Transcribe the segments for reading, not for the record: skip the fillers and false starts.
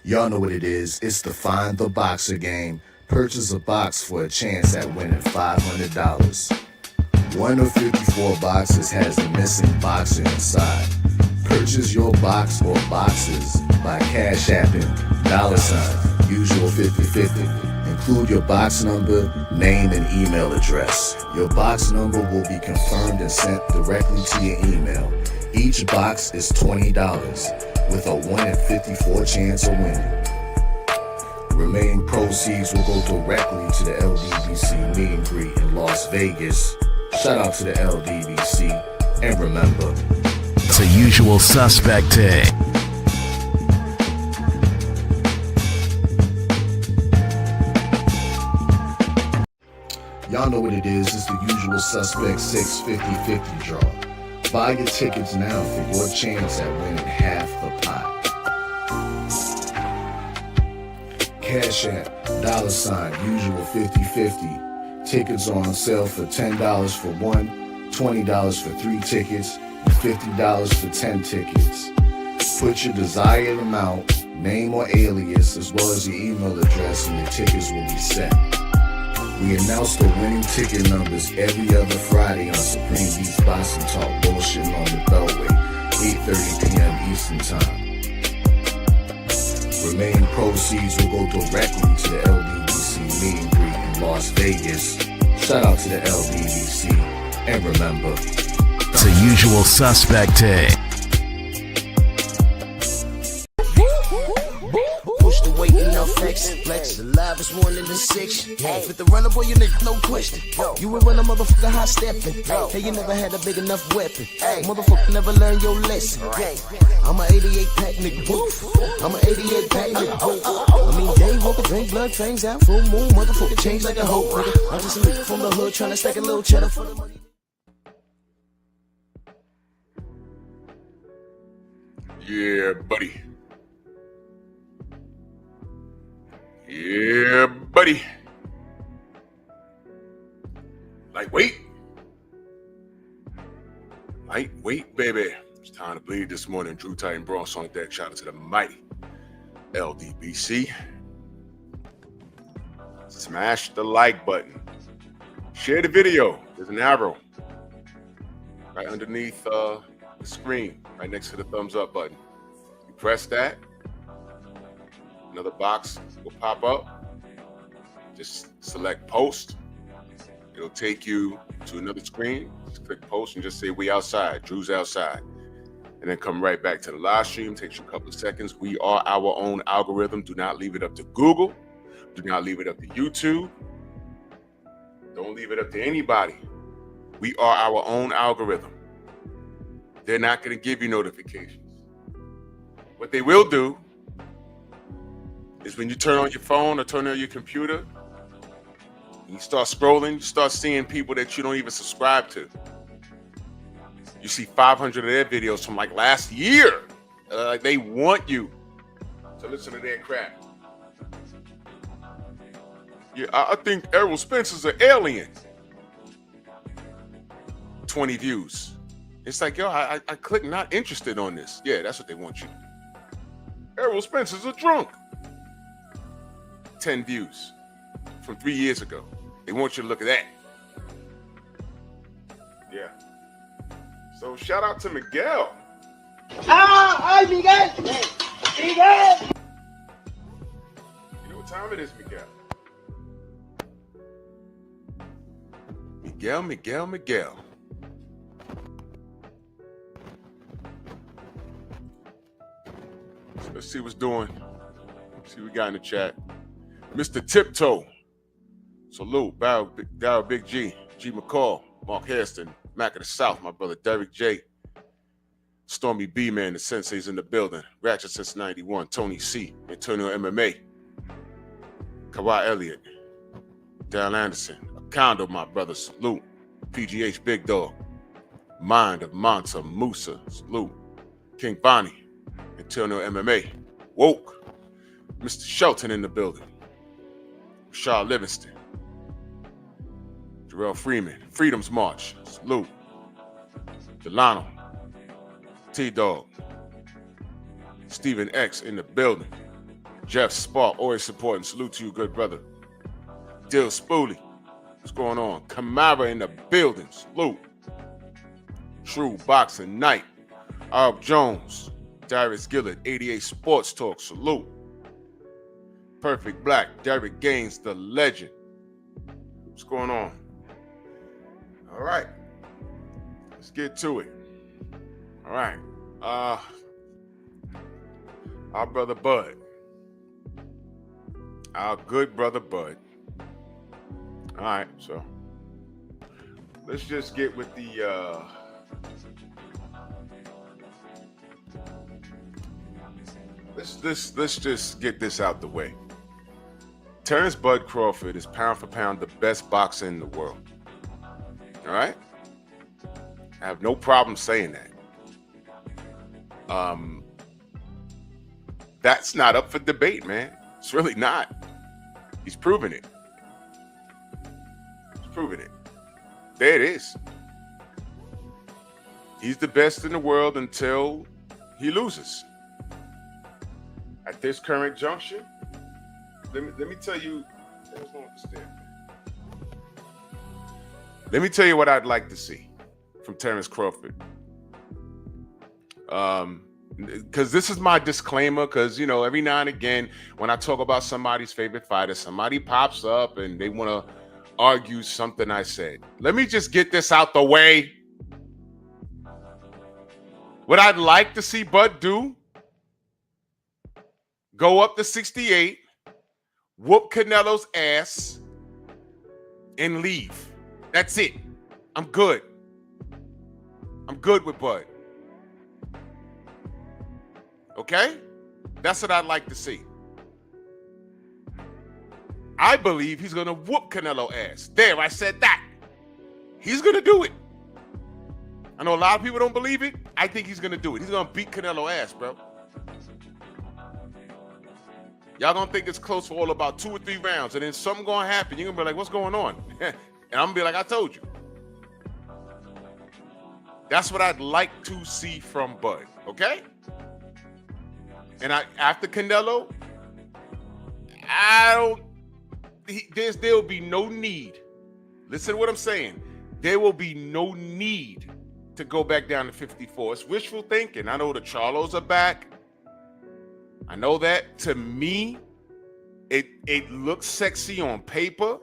Y'all know what it is. It's the Find the Boxer game. Purchase a box for a chance at winning $500. One of 54 boxes has the missing boxer inside. Purchase your box or boxes by Cash Apping $ usual 50/50. Include your box number, name, and email address. Your box number will be confirmed and sent directly to your email. Each box is $20 with a 1 in 54 chance of winning. Remaining proceeds will go directly to the LDBC meet and greet in Las Vegas. Shout out to the LDBC, and remember, it's a usual suspect day. Y'all know what it is. It's the usual suspect 650-50 draw. Buy your tickets now for your chance at winning half the pot. Cash App, $ usual 50/50. Tickets are on sale for $10 for one, $20 for 3 tickets, and $50 for 10 tickets. Put your desired amount, name or alias, as well as your email address, and your tickets will be set. We announce the winning ticket numbers every other Friday on Supreme Beats Boxing Talk Bullshitting on the Beltway, 8:30 p.m. Eastern Time. Remaining proceeds will go directly to the LDBC meet and greet in Las Vegas. Shout out to the LDBC, and remember, it's a usual suspect day. Push the weight in no flex. Flex the live is 1 in the 6. With the runner boy, you nigga, no question. You will run a motherfucker high stepping. Hey, you never had a big enough weapon. Motherfucker never learned your lesson. I'm a 88 pack nigga. I'm a 88 pack nigga. I mean, day walker, drink blood, fangs out, full moon. Motherfucker change like a hoe. I'm just a nigga from the hood trying to stack a little cheddar for the money. Yeah, buddy. Yeah, buddy. Lightweight. Lightweight, baby. It's time to bleed this morning. Drew Titan Bronx on deck. Shout out to the mighty LDBC. Smash the like button. Share the video. There's an arrow right underneath the screen, right next to the thumbs up button. You press that. Another box will pop up. Just select post. It'll take you to another screen. Just click post and just say we outside. Drew's outside. And then come right back to the live stream. Takes you a couple of seconds. We are our own algorithm. Do not leave it up to Google. Do not leave it up to YouTube. Don't leave it up to anybody. We are our own algorithm. They're not going to give you notifications. What they will do is when you turn on your phone or turn on your computer, you start scrolling, you start seeing people that you don't even subscribe to. You see 500 of their videos from like last year. Like they want you to listen to their crap. Yeah, I think Errol Spencer's an alien. 20 views. It's like, yo, I click not interested on this. Yeah, that's what they want you. Errol Spencer's a drunk. 10 views from 3 years ago. They want you to look at that. Yeah. So shout out to Miguel. ¡Ay, Miguel! ¡Miguel! You know what time it is, Miguel? Miguel. So let's see what's doing. See what we got in the chat. Mr. Tiptoe. Salute. Dow Big G. G McCall. Mark Hairston. Mac of the South. My brother Derek J. Stormy B, man. The Sensei's in the building. Ratchet since 91. Tony C. Antonio MMA. Kawhi Elliott. Dal Anderson. Kondo, my brother. Salute. PGH Big Dog. Mind of Monta Musa. Salute. King Bonnie. Antonio MMA. Woke. Mr. Shelton in the building. Rashad Livingston. Jarrell Freeman. Freedom's March. Salute. Delano. T-Dog. Stephen X in the building. Jeff Spark, always supporting. Salute to you, good brother. Dill Spoolie, what's going on? Kamara in the building. Salute. True Boxing Night. Arb Jones, Darius Gillett, 88 Sports Talk. Salute. Perfect Black, Derek Gaines, the legend. What's going on? All right. Let's get to it. All right. Our brother Bud. Our good brother Bud. All right, so let's just get with the let's just get this out the way. Terrence Bud Crawford is pound for pound the best boxer in the world. All right? I have no problem saying that. That's not up for debate, man. It's really not. He's proven it. He's proven it. There it is. He's the best in the world until he loses. At this current juncture, let me tell you. Let me tell you what I'd like to see from Terrence Crawford. Because this is my disclaimer, because, you know, every now and again, when I talk about somebody's favorite fighter, somebody pops up and they want to argue something I said. Let me just get this out the way. What I'd like to see Bud do, go up to 68, whoop Canelo's ass, and leave. That's it. I'm good. I'm good with Bud. Okay? That's what I'd like to see. I believe he's going to whoop Canelo ass. There, I said that. He's going to do it. I know a lot of people don't believe it. I think he's going to do it. He's going to beat Canelo ass, bro. Y'all going to think it's close for all about 2 or 3 rounds, and then something going to happen. You're going to be like, what's going on? And I'm going to be like, I told you. That's what I'd like to see from Bud, okay? And after Canelo, there'll be no need. Listen to what I'm saying. There will be no need to go back down to 54. It's wishful thinking. I know the Charlos are back. I know that. To me, it looks sexy on paper.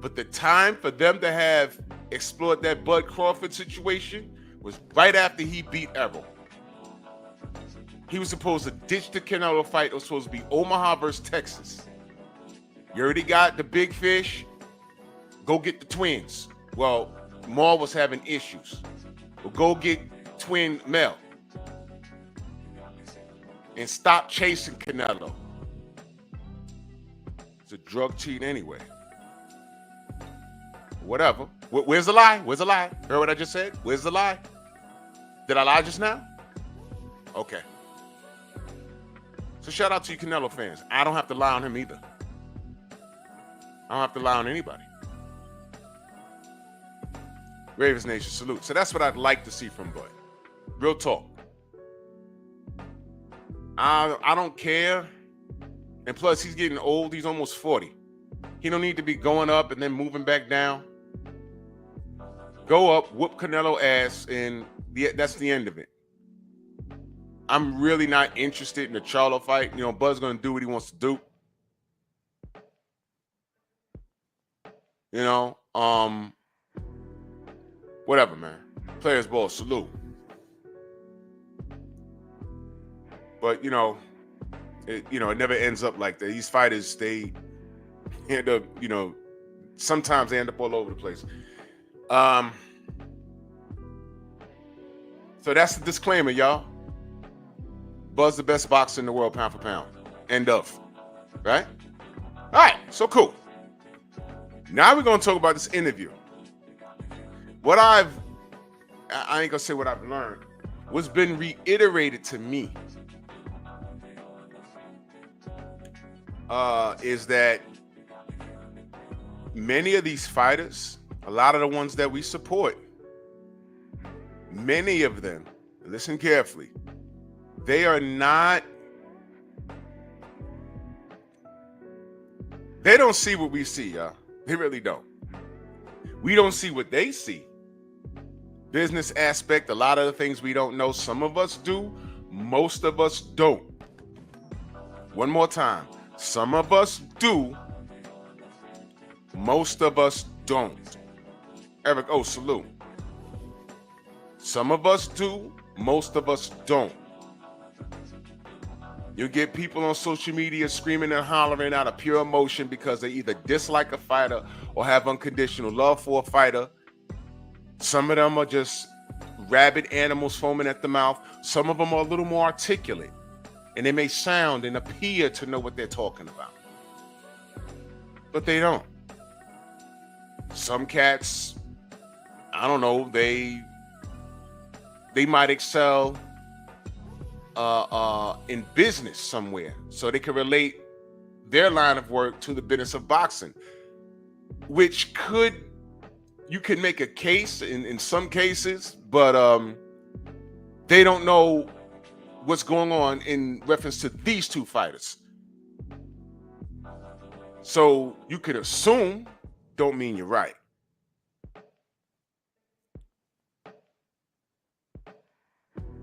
But the time for them to have explored that Bud Crawford situation was right after he beat Errol. He was supposed to ditch the Canelo fight. It was supposed to be Omaha versus Texas. You already got the big fish. Go get the twins. Well, Maul was having issues. Well, go get twin Mel. And stop chasing Canelo. It's a drug cheat anyway. Whatever. Where's the lie? Where's the lie? Heard what I just said? Where's the lie? Did I lie just now? Okay. So shout out to you Canelo fans. I don't have to lie on him either. I don't have to lie on anybody. Ravens Nation, salute. So that's what I'd like to see from Bud. Real talk. I don't care. And plus, he's getting old. He's almost 40. He don't need to be going up and then moving back down. Go up, whoop Canelo ass, and that's the end of it. I'm really not interested in the Charlo fight. You know, Bud's going to do what he wants to do. You know, whatever, man. Players ball, salute. But, you know, it never ends up like that. These fighters, they end up, sometimes they end up all over the place. So that's the disclaimer, y'all. Bud's the best boxer in the world, pound for pound. End of. Right? All right, so cool. Now we're going to talk about this interview. What I ain't going to say what I've learned. What's been reiterated to me is that many of these fighters, a lot of the ones that we support, many of them, listen carefully, they are not They don't see what we see, y'all. They really don't. We don't see what they see. Business aspect, a lot of the things we don't know. Some of us do, most of us don't. One more time. Some of us do, most of us don't. Eric, oh, salute. Some of us do, most of us don't. You get people on social media screaming and hollering out of pure emotion because they either dislike a fighter or have unconditional love for a fighter. Some of them are just rabid animals foaming at the mouth. Some of them are a little more articulate, and they may sound and appear to know what they're talking about, but they don't. Some cats, I don't know, they might excel in business somewhere, so they can relate their line of work to the business of boxing, which you can make a case in some cases, but they don't know what's going on in reference to these two fighters. So you could assume, don't mean you're right.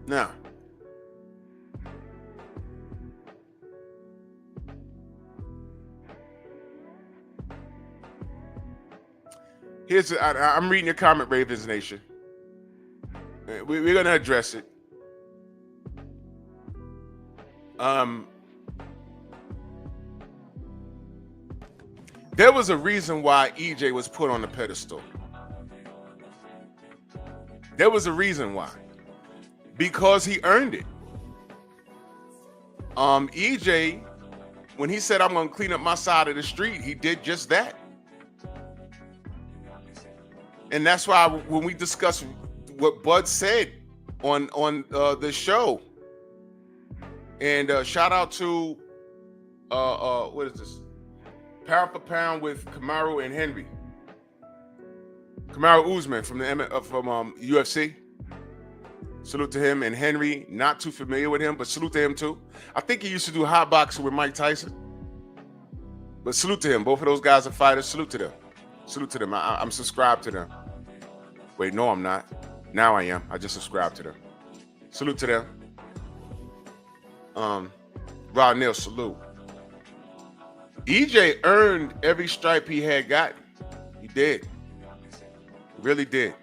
Now, I'm reading your comment, Ravens Nation. We're going to address it. There was a reason why EJ was put on the pedestal. There was a reason why. Because he earned it. EJ, when he said, I'm going to clean up my side of the street, he did just that. And that's why when we discuss what Bud said on the show, and shout out to what is this? Pound for pound with Kamaru and Henry. Kamaru Usman from UFC. Salute to him. And Henry, not too familiar with him, but salute to him too. I think he used to do hot boxing with Mike Tyson. But salute to him. Both of those guys are fighters. Salute to them. Salute to them. I'm subscribed to them. Wait, no, I'm not. Now I am. I just subscribed to them. Salute to them. Rod Neal, salute. EJ earned every stripe he had gotten. He did. He really did.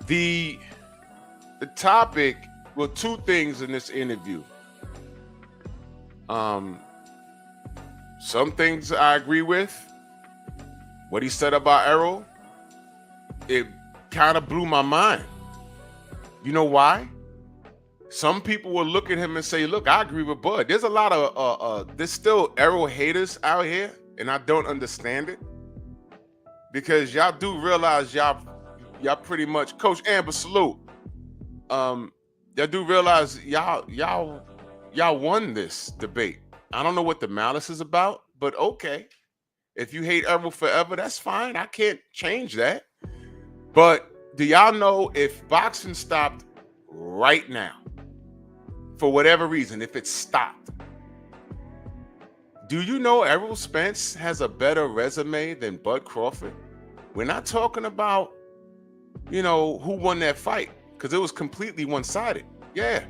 The topic, well, two things in this interview. Some things I agree with. What he said about Errol, it kind of blew my mind. You know why? Some people will look at him and say, look, I agree with Bud. There's a lot of there's still Errol haters out here, and I don't understand it. Because y'all do realize y'all pretty much, Coach Amber, salute. Y'all do realize y'all won this debate. I don't know what the malice is about, but okay. If you hate Errol forever, that's fine. I can't change that. But do y'all know if boxing stopped right now, for whatever reason, if it stopped, do you know Errol Spence has a better resume than Bud Crawford? We're not talking about, who won that fight, because it was completely one-sided. Yeah,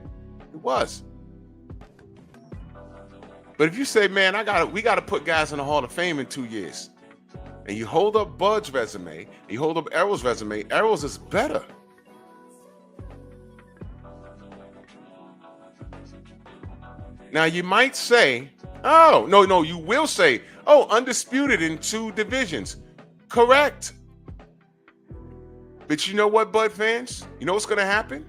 it was. But if you say, man, we got to put guys in the Hall of Fame in 2 years, and you hold up Bud's resume, and you hold up Errol's resume, Errol's is better. Now, you might say, oh, no, you will say, oh, undisputed in 2 divisions. Correct. But you know what, Bud fans? You know what's going to happen?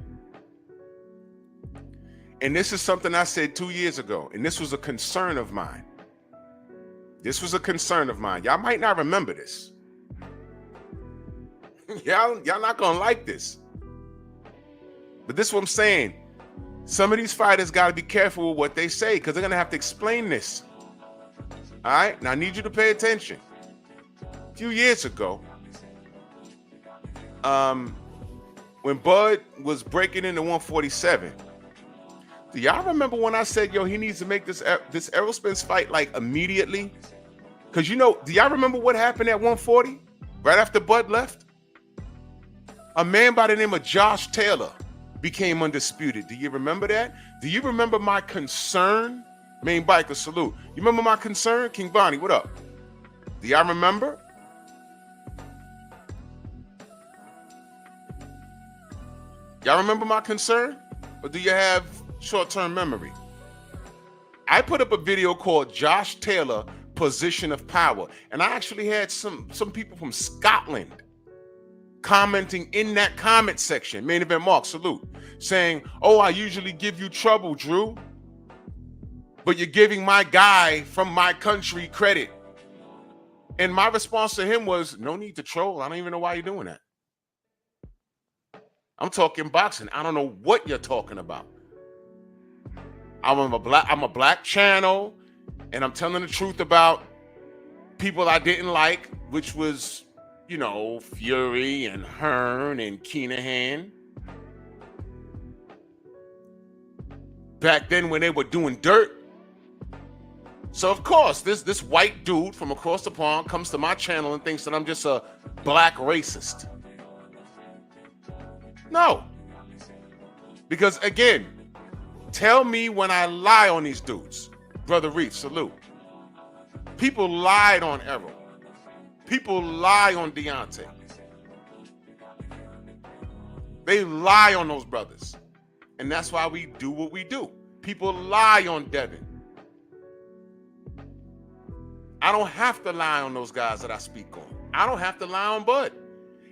And this is something I said 2 years ago, and this was a concern of mine. Y'all might not remember this. y'all not going to like this. But this is what I'm saying. Some of these fighters got to be careful with what they say, because they're going to have to explain this. All right? Now, I need you to pay attention. A few years ago, when Bud was breaking into 147, do y'all remember when I said, yo, he needs to make this Errol Spence fight like immediately? Because, you know, do y'all remember what happened at 140 right after Bud left? A man by the name of Josh Taylor became undisputed. Do you remember that? Do you remember my concern? Main Biker, salute. You remember my concern? King Bonnie, what up? Do y'all remember? Y'all remember my concern? Or do you have short-term memory? I put up a video called Josh Taylor, Position of Power. And I actually had some people from Scotland commenting in that comment section, Main Event Mark, salute, saying, oh, I usually give you trouble, Drew, but you're giving my guy from my country credit. And my response to him was, no need to troll. I don't even know why you're doing that. I'm talking boxing. I don't know what you're talking about. I'm a black channel, and I'm telling the truth about people I didn't like, which was, you know, Fury and Hearn and Keenahan. Back then when they were doing dirt. So of course, this white dude from across the pond comes to my channel and thinks that I'm just a black racist. No. Because again, tell me when I lie on these dudes. Brother Reef, salute. People lied on Errol. People lie on Deontay. They lie on those brothers. And that's why we do what we do. People lie on Devin. I don't have to lie on those guys that I speak on. I don't have to lie on Bud.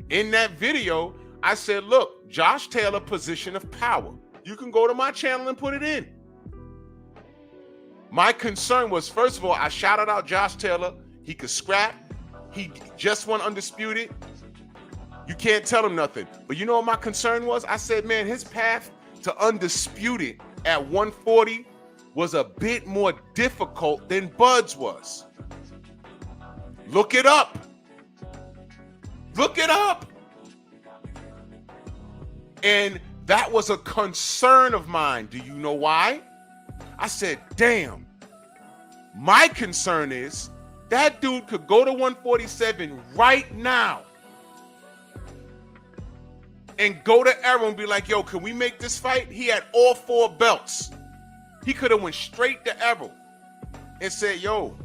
In that video, I said, look, Josh Taylor, Position of Power. You can go to my channel and put it in. My concern was, first of all, I shouted out Josh Taylor. He could scrap. He just won undisputed. You can't tell him nothing. But you know what my concern was? I said, man, his path to undisputed at 140 was a bit more difficult than Bud's was. Look it up. Look it up. And that was a concern of mine. Do you know why? I said, damn. My concern is that dude could go to 147 right now and go to Errol and be like, yo, can we make this fight? He had all 4 belts. He could have went straight to Errol and said, yo,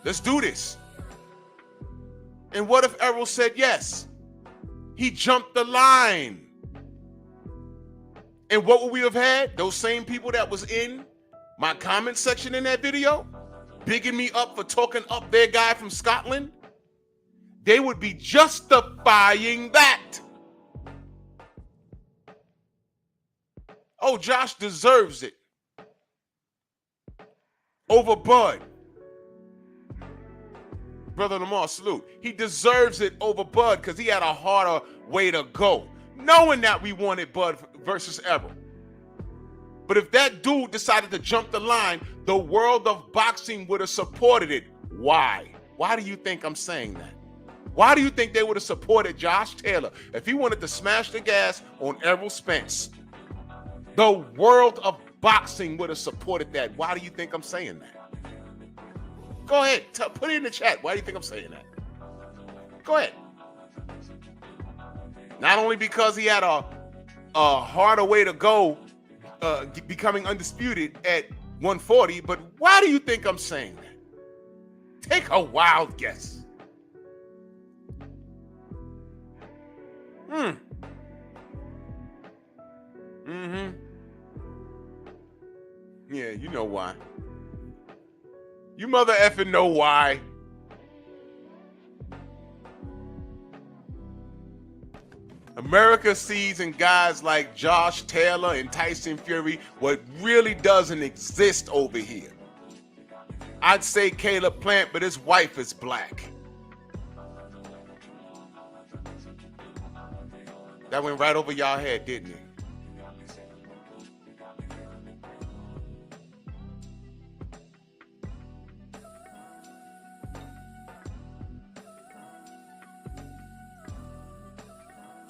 let's do this. And what if Errol said yes? He jumped the line. And what would we have had? Those same people that was in my comment section in that video, bigging me up for talking up their guy from Scotland, they would be justifying that. Oh, Josh deserves it over Bud. Brother Lamar, salute. He deserves it over Bud because he had a harder way to go, knowing that we wanted Bud versus Errol. But if that dude decided to jump the line, the world of boxing would have supported it. Why? Why do you think I'm saying that? Why do you think they would have supported Josh Taylor if he wanted to smash the gas on Errol Spence? The world of boxing would have supported that. Why do you think I'm saying that? Go ahead. Put it in the chat. Why do you think I'm saying that? Go ahead. Not only because he had a harder way to go becoming undisputed at 140, but why do you think I'm saying that? Take a wild guess. Yeah, you know why. You mother effing know why. America sees in guys like Josh Taylor and Tyson Fury what really doesn't exist over here. I'd say Caleb Plant, but his wife is black. That went right over y'all head, didn't it?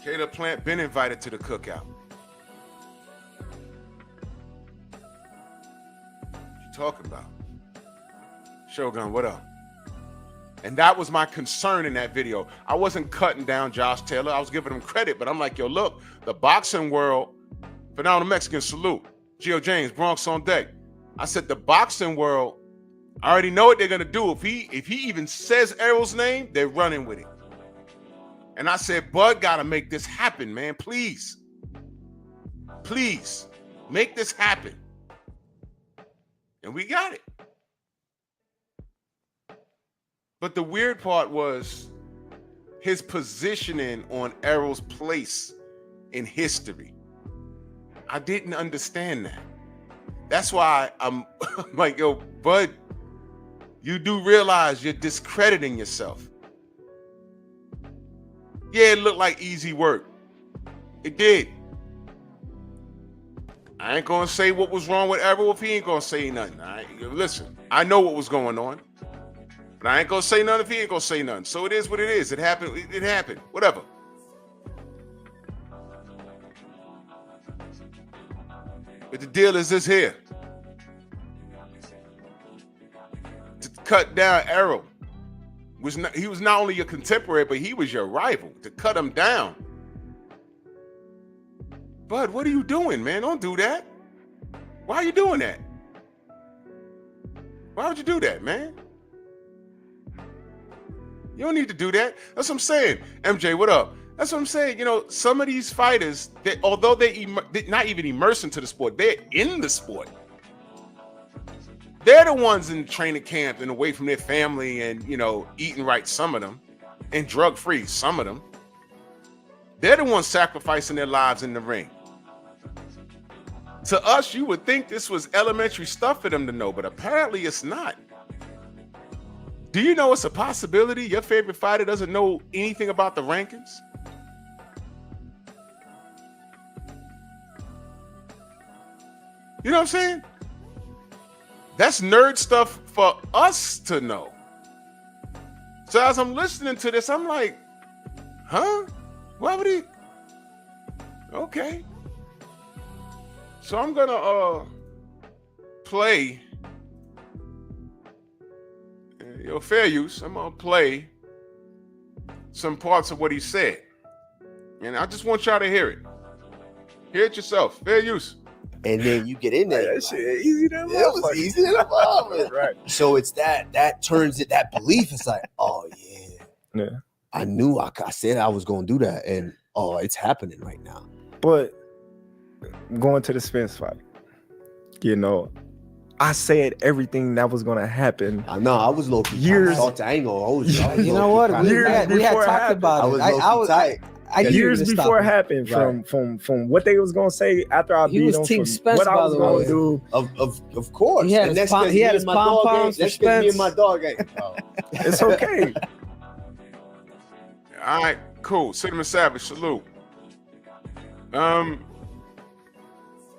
Caleb Plant been invited to the cookout. What you talking about? Shogun, what up? And that was my concern in that video. I wasn't cutting down Josh Taylor. I was giving him credit, but I'm like, yo, look, the boxing world, phenomenal Mexican salute. Gio James, Bronx on deck. I said the boxing world, I already know what they're gonna do. If he even says Errol's name, they're running with it. And I said, Bud gotta make this happen, man. Please. Please make this happen. And we got it. But the weird part was his positioning on Errol's place in history. I didn't understand that. That's why I'm like, yo, Bud, you do realize you're discrediting yourself. Yeah, it looked like easy work. It did. I ain't gonna say what was wrong with Errol if he ain't gonna say nothing. Listen, I know what was going on. But I ain't gonna say nothing if he ain't gonna say nothing. So it is what it is. It happened. It happened. Whatever. But the deal is this here. To cut down Errol he was not only your contemporary, but he was your rival. To cut him down. Bud, what are you doing, man? Don't do that. Why are you doing that? Why would you do that, man? You don't need to do that. That's what I'm saying. MJ, what up? That's what I'm saying. You know, some of these fighters, although they're not even immersed into the sport, they're in the sport. They're the ones in training camp and away from their family and, you know, eating right, some of them, and drug-free, some of them. They're the ones sacrificing their lives in the ring. To us, you would think this was elementary stuff for them to know, but apparently it's not. Do you know it's a possibility your favorite fighter doesn't know anything about the rankings? You know what I'm saying? That's nerd stuff for us to know. So as I'm listening to this, I'm like, huh? Why would he? Okay. So I'm gonna play. Fair use. I'm gonna play some parts of what he said, and I just want y'all to hear it. Hear it yourself. Fair use. And then you get in there. That shit easy to It was easy to love. Right. So it's that turns it, that belief. It's like, oh yeah. I knew I said I was gonna do that, and oh, it's happening right now. But going to the Spence fight, you know, I said everything that was gonna happen. I know I was low key. Years. I ain't gonna hold you. You know what? We had talked about it. I was tight. Years before it happened, right. from what they was gonna say after I beat him, Team from Spence, what I was gonna way. do. Of course. He had his pom poms for That's me and Spence. my dog ain't. It's okay. All right, cool. Cinnamon Savage, salute. Yeah.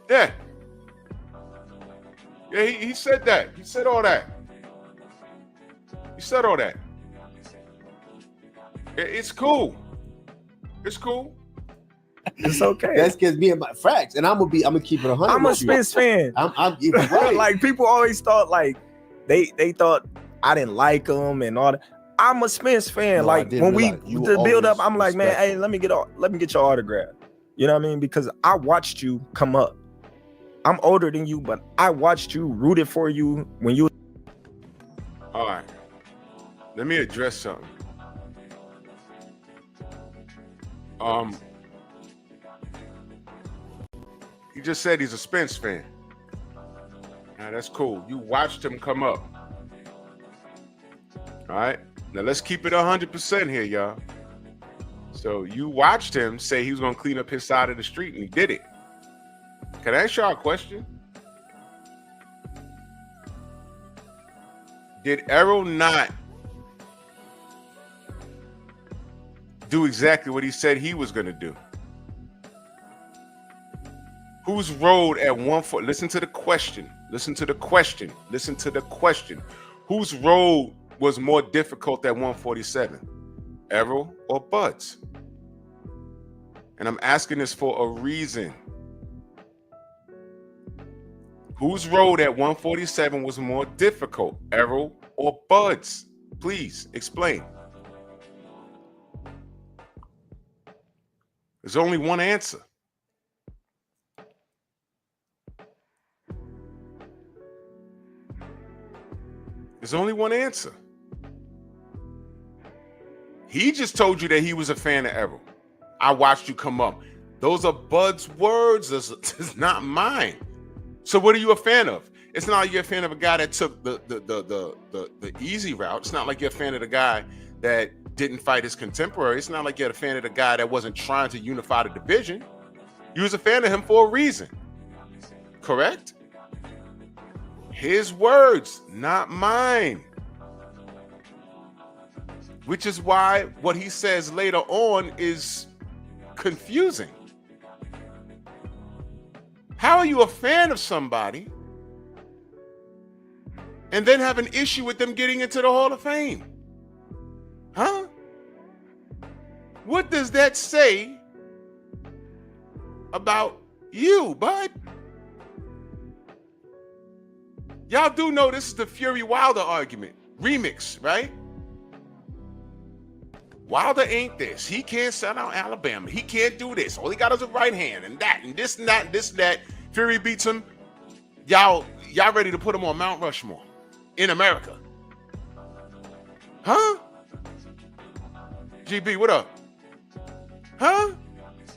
Yeah, he said that. He said all that. He said all that. It's cool. It's cool. It's okay. That's because me and my facts, and I'm gonna keep it 100. I'm a Spence fan. I'm right. Like people always thought like they thought I didn't like him and all that. I'm a Spence fan. No, like when we the build up, I'm like, man, respectful. hey, let me get your autograph. You know what I mean? Because I watched you come up. I'm older than you, but I watched you, rooted for you when you. All right. Let me address something. He just said he's a Spence fan. Now that's cool. You watched him come up. All right. Now let's keep it 100% here, y'all. So you watched him say he was gonna clean up his side of the street, and he did it. Can I ask y'all a question? Did Errol not do exactly what he said he was gonna do? Whose road at 140? Listen to the question. Listen to the question. Listen to the question. Whose road was more difficult at 147? Errol or Bud's? And I'm asking this for a reason. Whose road at 147 was more difficult, Errol or Bud's? Please explain. There's only one answer. There's only one answer. He just told you that he was a fan of Errol. I watched you come up. Those are Bud's words. It's not mine. So what are you a fan of? It's not like you're a fan of a guy that took the easy route. It's not like you're a fan of the guy that didn't fight his contemporary. It's not like you're a fan of the guy that wasn't trying to unify the division. You was a fan of him for a reason. Correct? His words, not mine. Which is why what he says later on is confusing. How are you a fan of somebody and then have an issue with them getting into the Hall of Fame? Huh? What does that say about you, bud? Y'all do know this is the Fury Wilder argument. Remix, right? Wilder ain't this. He can't sell out Alabama. He can't do this. All he got is a right hand and that and this and that and this and that. Fury beats him. Y'all ready to put him on Mount Rushmore in America? Huh? GB, what up? Huh?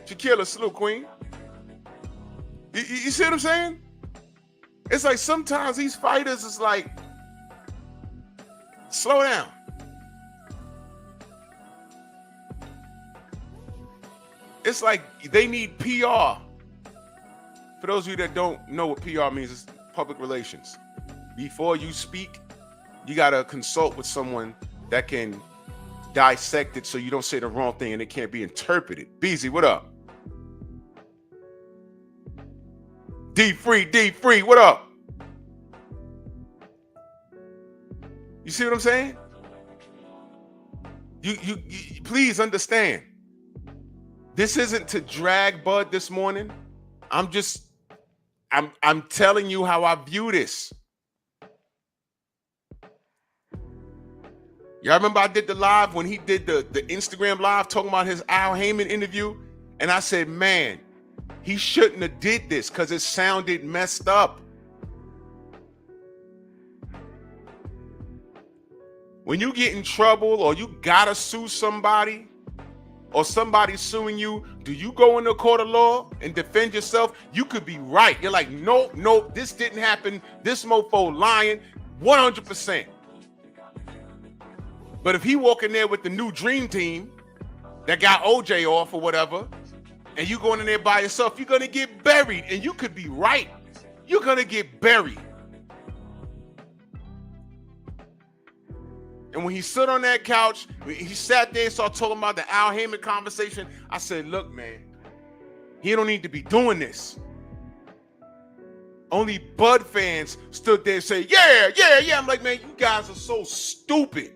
Shaquilla, salute, queen. You see what I'm saying? It's like sometimes these fighters is like, slow down. It's like they need PR. For those of you that don't know what PR means, it's public relations. Before you speak, you got to consult with someone that can dissect it so you don't say the wrong thing and it can't be interpreted. Beezy, what up? D free, what up? You see what I'm saying? You please understand. This isn't to drag Bud this morning. I'm telling you how I view this. Y'all remember I did the live when he did the Instagram live talking about his Al Heyman interview? And I said, man, he shouldn't have did this because it sounded messed up. When you get in trouble or you gotta sue somebody or somebody's suing you, do you go into a court of law and defend yourself? You could be right. You're like, nope, this didn't happen. This mofo lying 100%. But if he walk in there with the new dream team that got OJ off or whatever, and you going in there by yourself, you're going to get buried. And you could be right. You're going to get buried. And when he stood on that couch, he sat there and started talking about the Al Heyman conversation. I said, look, man, he don't need to be doing this. Only Bud fans stood there and say, yeah. I'm like, man, you guys are so stupid.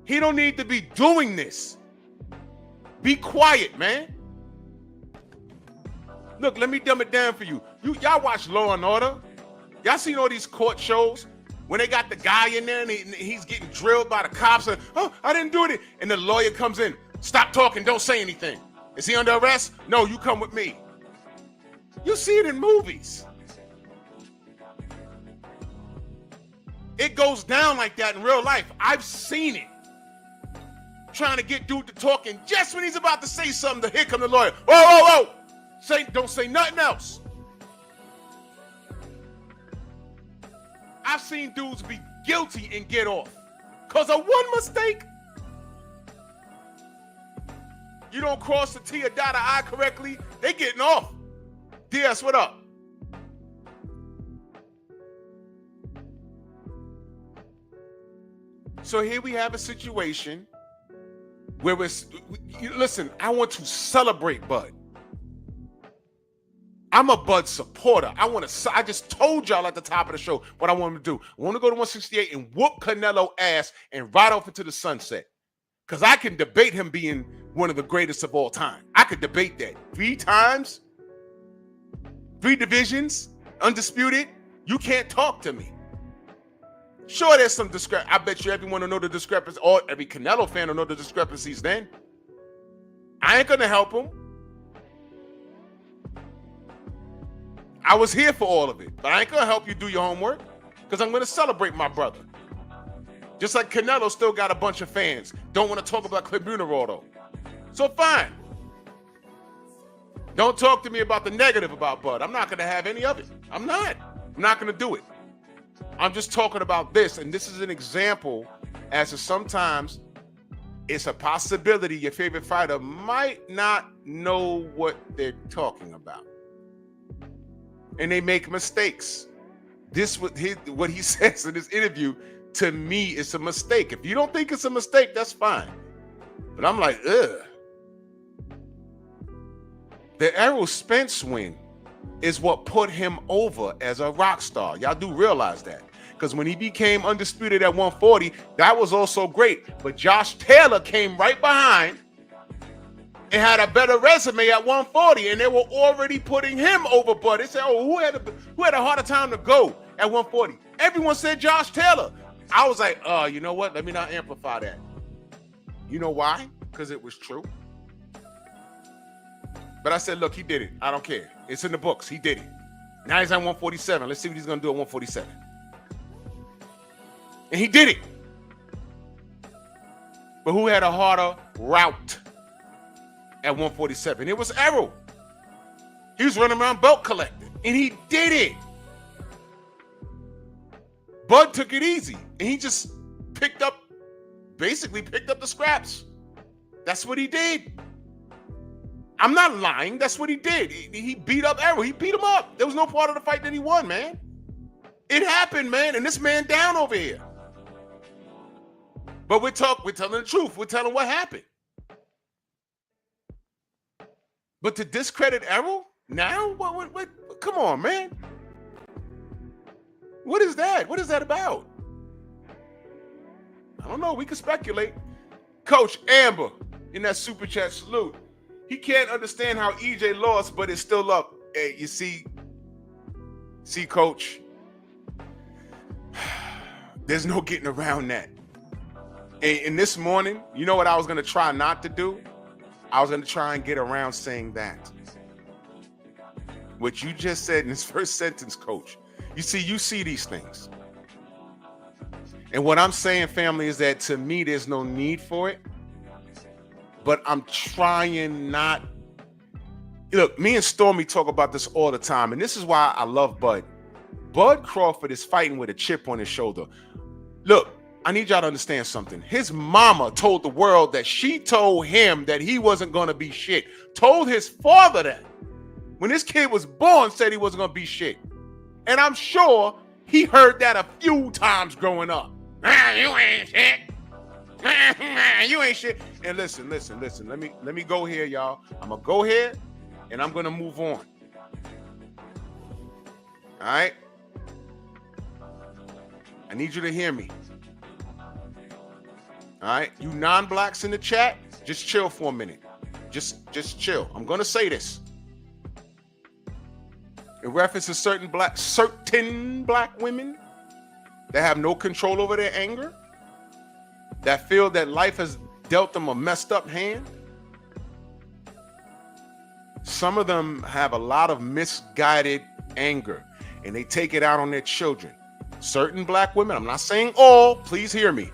He don't need to be doing this. Be quiet, man. Look, let me dumb it down for you. Y'all watch Law and Order? Y'all seen all these court shows when they got the guy in there and he's getting drilled by the cops and, oh, I didn't do it. And the lawyer comes in, stop talking, don't say anything. Is he under arrest? No, you come with me. You see it in movies. It goes down like that in real life. I've seen it. Trying to get dude to talking, just when he's about to say something, here come the lawyer. Whoa. Don't say nothing else. I've seen dudes be guilty and get off because of one mistake. You don't cross the T or dot an I correctly, they getting off. DS, what up? So here we have a situation where listen, I want to celebrate Bud. I'm a Bud supporter. I just told y'all at the top of the show what I want him to do. I want to go to 168 and whoop Canelo ass and ride off into the sunset. Because I can debate him being one of the greatest of all time. I could debate that. 3 times, 3 divisions, undisputed. You can't talk to me. Sure, there's some discrepancy. I bet you everyone will know the discrepancies, or every Canelo fan will know the discrepancies then. I ain't gonna help him. I was here for all of it, but I ain't gonna help you do your homework because I'm gonna celebrate my brother. Just like Canelo still got a bunch of fans. Don't want to talk about Clibunerol though. So fine. Don't talk to me about the negative about Bud. I'm not gonna have any of it. I'm not gonna do it. I'm just talking about this, and this is an example as to sometimes it's a possibility your favorite fighter might not know what they're talking about. And they make mistakes. This what he says in this interview, to me, it's a mistake. If you don't think it's a mistake, that's fine. But I'm like, ugh. The Errol Spence win is what put him over as a rock star. Y'all do realize that. Because when he became undisputed at 140, that was also great. But Josh Taylor came right behind and had a better resume at 140, and they were already putting him over Bud. They said, oh, who had a harder time to go at 140? Everyone said Josh Taylor. I was like, you know what? Let me not amplify that. You know why? Because it was true. But I said, look, he did it. I don't care. It's in the books. He did it. Now he's at 147. Let's see what he's going to do at 147. And he did it. But who had a harder route at 147? It was Errol. He was running around belt collecting, and he did it. Bud took it easy, and he just basically picked up the scraps. That's what he did. I'm not lying. That's what he did. He beat up Errol. He beat him up. There was no part of the fight that he won, man. It happened, man, and this man down over here. But we're telling the truth. We're telling what happened. But to discredit Errol now? What? Come on, man. What is that? What is that about? I don't know. We can speculate. Coach Amber in that super chat, salute. He can't understand how EJ lost, but it's still up. Hey, you see, Coach, there's no getting around that. And this morning, you know what I was going to try not to do? I was going to try and get around saying that. What you just said in this first sentence, Coach. You see these things. And what I'm saying, family, is that to me, there's no need for it. But I'm trying not. Look, me and Stormy talk about this all the time. And this is why I love Bud. Bud Crawford is fighting with a chip on his shoulder. Look, I need y'all to understand something. His mama told the world that she told him that he wasn't going to be shit. Told his father that. When this kid was born, said he wasn't going to be shit. And I'm sure he heard that a few times growing up. You ain't shit. You ain't shit. And listen. Let me go here, y'all. I'm going to go here and I'm going to move on. All right? I need you to hear me. All right? You non-blacks in the chat, just chill for a minute. Just chill. I'm going to say this. In reference to certain black women that have no control over their anger, that feel that life has dealt them a messed up hand. Some of them have a lot of misguided anger, and they take it out on their children. Certain black women, I'm not saying all, please hear me.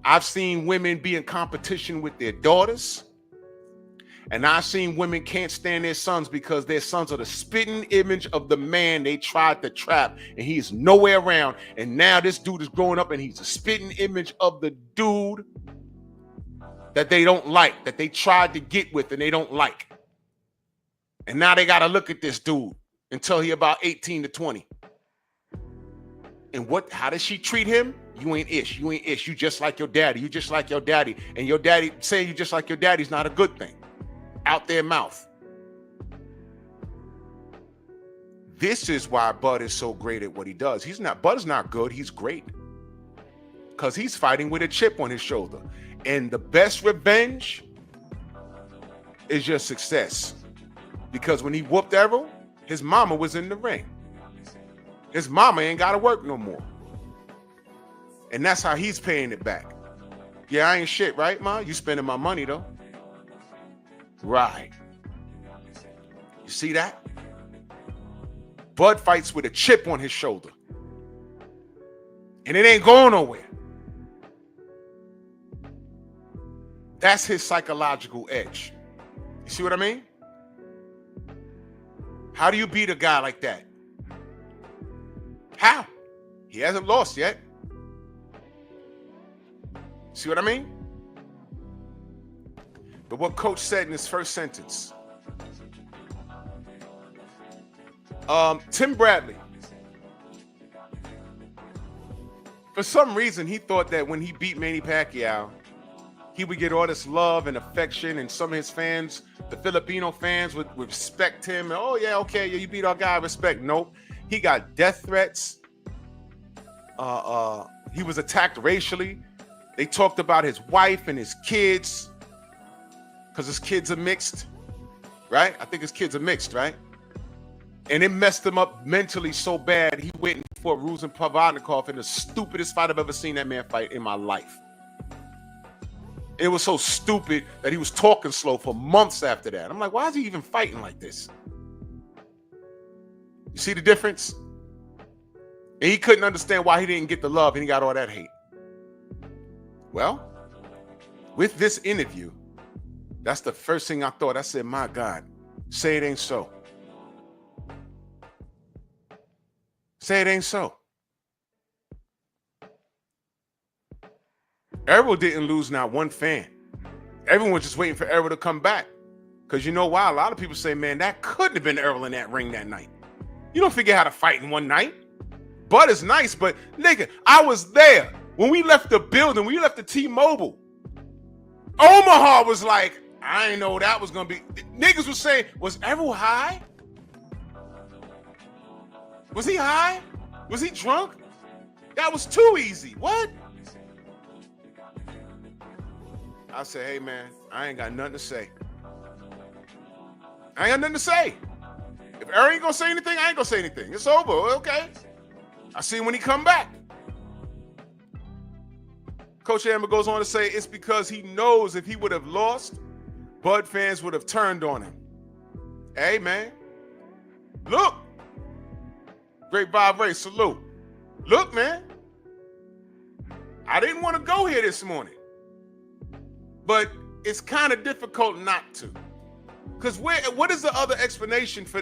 I've seen women be in competition with their daughters, and I've seen women can't stand their sons because their sons are the spitting image of the man they tried to trap, and he's nowhere around. And now this dude is growing up and he's a spitting image of the dude that they don't like, that they tried to get with and they don't like. And now they got to look at this dude until he about 18 to 20. And how does she treat him? You ain't ish. You ain't ish. You just like your daddy. You just like your daddy. And your daddy saying you just like your daddy is not a good thing. Out their mouth. This is why Bud is so great at what he does. Bud is not good. He's great. Because he's fighting with a chip on his shoulder. And the best revenge is your success. Because when he whooped Errol, his mama was in the ring. His mama ain't got to work no more. And that's how he's paying it back. Yeah, I ain't shit, right, Ma? You spending my money, though. Right. You see that? Bud fights with a chip on his shoulder. And it ain't going nowhere. That's his psychological edge. You see what I mean? How do you beat a guy like that? How? He hasn't lost yet. See what I mean? But what Coach said in his first sentence. Tim Bradley. For some reason, he thought that when he beat Manny Pacquiao, he would get all this love and affection, and some of his fans, the Filipino fans, would respect him. And, oh, yeah, okay, yeah, you beat our guy, respect. Nope. He got death threats. He was attacked racially. They talked about his wife and his kids because his kids are mixed, right? I think his kids are mixed, right? And it messed him up mentally so bad, he went and fought Ruslan Provodnikov in the stupidest fight I've ever seen that man fight in my life. It was so stupid that he was talking slow for months after that. I'm like, why is he even fighting like this? You see the difference? And he couldn't understand why he didn't get the love and he got all that hate. Well, with this interview, that's the first thing I thought. I said, my God, say it ain't so. Say it ain't so. Errol didn't lose not one fan. Everyone was just waiting for Errol to come back. Because you know why? A lot of people say, man, that couldn't have been Errol in that ring that night. You don't figure how to fight in one night. Bud is nice, but nigga, I was there. When we left the building, when we left the T-Mobile, Omaha was like, I didn't know that was going to be. Niggas was saying, was Errol high? Was he high? Was he drunk? That was too easy. What? I said, hey, man, I ain't got nothing to say. I ain't got nothing to say. If Errol ain't going to say anything, I ain't going to say anything. It's over. Okay. I see him when he come back. Coach Amber goes on to say it's because he knows if he would have lost, Bud fans would have turned on him. Hey, man. Look. Great Bob Ray, salute. Look, man. I didn't want to go here this morning. But it's kind of difficult not to. Because what is the other explanation for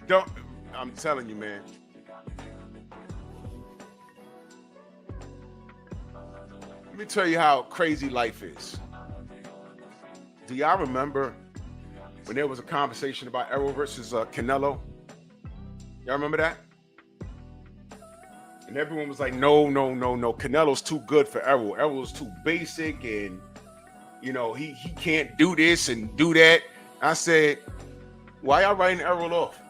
Don't, I'm telling you, man. Let me tell you how crazy life is. Do y'all remember when there was a conversation about Errol versus Canelo? Y'all remember that? And everyone was like, no. Canelo's too good for Errol. Errol's too basic and, you know, he can't do this and do that. I said, why y'all writing Errol off?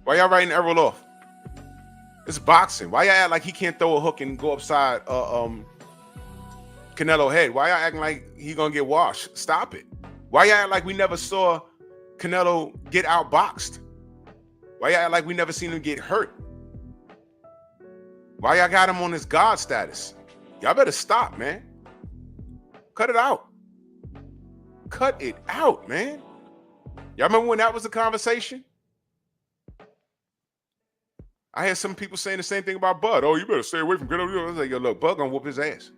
Why y'all writing Errol off? It's boxing. Why y'all act like he can't throw a hook and go upside Canelo head? Why y'all acting like he gonna get washed? Stop it. Why y'all act like we never saw Canelo get outboxed? Why y'all act like we never seen him get hurt? Why y'all got him on this God status? Y'all better stop, man. Cut it out. Cut it out, man. Y'all remember when that was the conversation? I had some people saying the same thing about Bud. Oh, you better stay away from Canelo. I was like, yo, look, Bud gonna whoop his ass.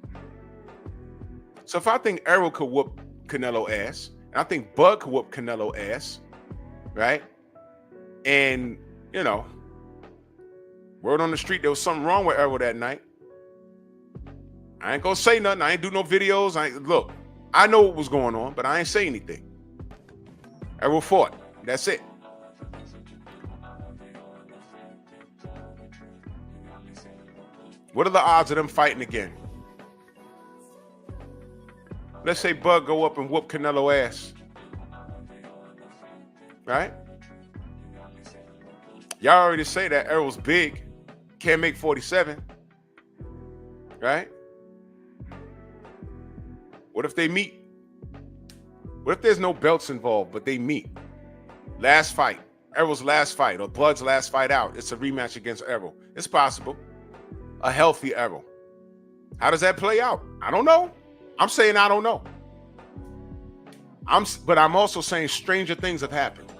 So if I think Errol could whoop Canelo ass, and I think Bud could whoop Canelo ass, right? And, you know, word on the street, there was something wrong with Errol that night. I ain't gonna say nothing. I ain't do no videos. Look, I know what was going on, but I ain't say anything. Errol fought. That's it. What are the odds of them fighting again? Let's say Bud go up and whoop Canelo ass. Right? Y'all already say that Errol's big. Can't make 47. right? What if they meet? What if there's no belts involved, but they meet? Last fight, Errol's last fight, or Blood's last fight out. It's a rematch against Errol. It's possible. A healthy Errol. How does that play out? I don't know. I'm saying I don't know. But I'm also saying stranger things have happened.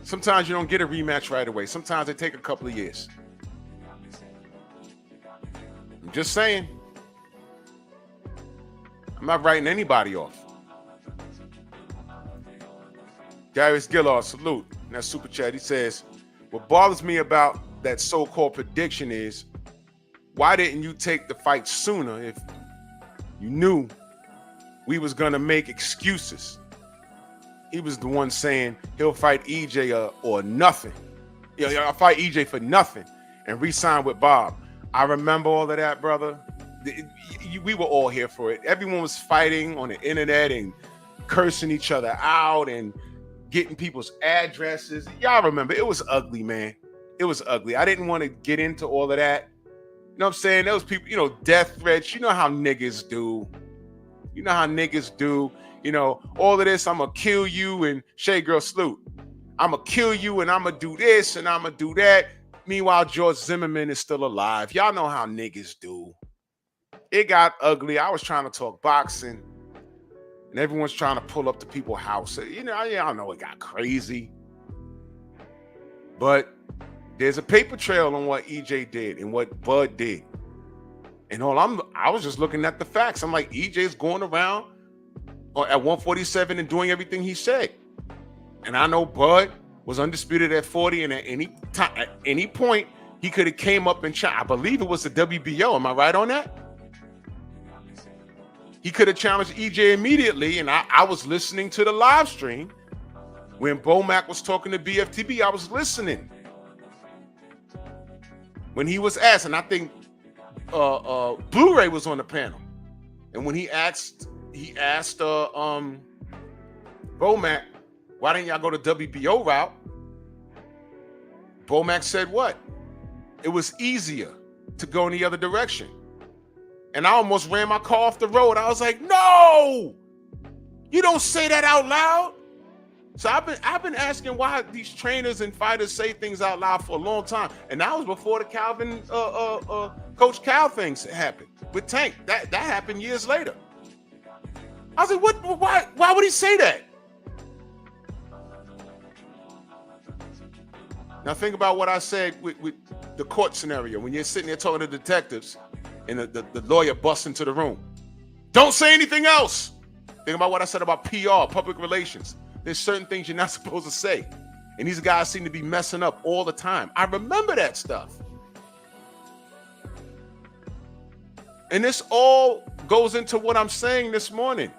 Sometimes you don't get a rematch right away. Sometimes they take a couple of years. I'm just saying. I'm not writing anybody off. Darius Gillard, salute. And that super chat, he says, what bothers me about that so-called prediction is, why didn't you take the fight sooner if you knew we was going to make excuses? He was the one saying he'll fight EJ or nothing. I'll fight EJ for nothing and re-sign with Bob. I remember all of that, brother. We were all here for it. Everyone was fighting on the internet and cursing each other out and getting people's addresses. Y'all remember, it was ugly, man. It was ugly. I didn't want to get into all of that. You know what I'm saying? Those people, death threats. You know how niggas do. All of this, I'm going to kill you and Shade Girl salute. I'm going to kill you and I'm going to do this and I'm going to do that. Meanwhile, George Zimmerman is still alive. Y'all know how niggas do. It got ugly. I was trying to talk boxing and everyone's trying to pull up to people's house. Y'all know it got crazy. But there's a paper trail on what EJ did and what Bud did. And I was just looking at the facts. I'm like, EJ's going around at 147 and doing everything he said. And I know Bud was undisputed at 40, and at any point he could have came up and I believe it was the WBO. Am I right on that? He could have challenged EJ immediately, and I was listening to the live stream when Bomac was talking to BFTB. I was listening when he was asked, and I think Blu-ray was on the panel, and when he asked Bomac, why didn't y'all go to WBO route? Bomac said what? It was easier to go in the other direction. And I almost ran my car off the road. I was like, no, you don't say that out loud. So I've been asking why these trainers and fighters say things out loud for a long time. And that was before the Calvin, Coach Cal things happened with Tank. That happened years later. I was like, why would he say that? Now think about what I said with the court scenario. When you're sitting there talking to detectives and the lawyer busts into the room. Don't say anything else. Think about what I said about PR, public relations. There's certain things you're not supposed to say. And these guys seem to be messing up all the time. I remember that stuff. And this all goes into what I'm saying this morning.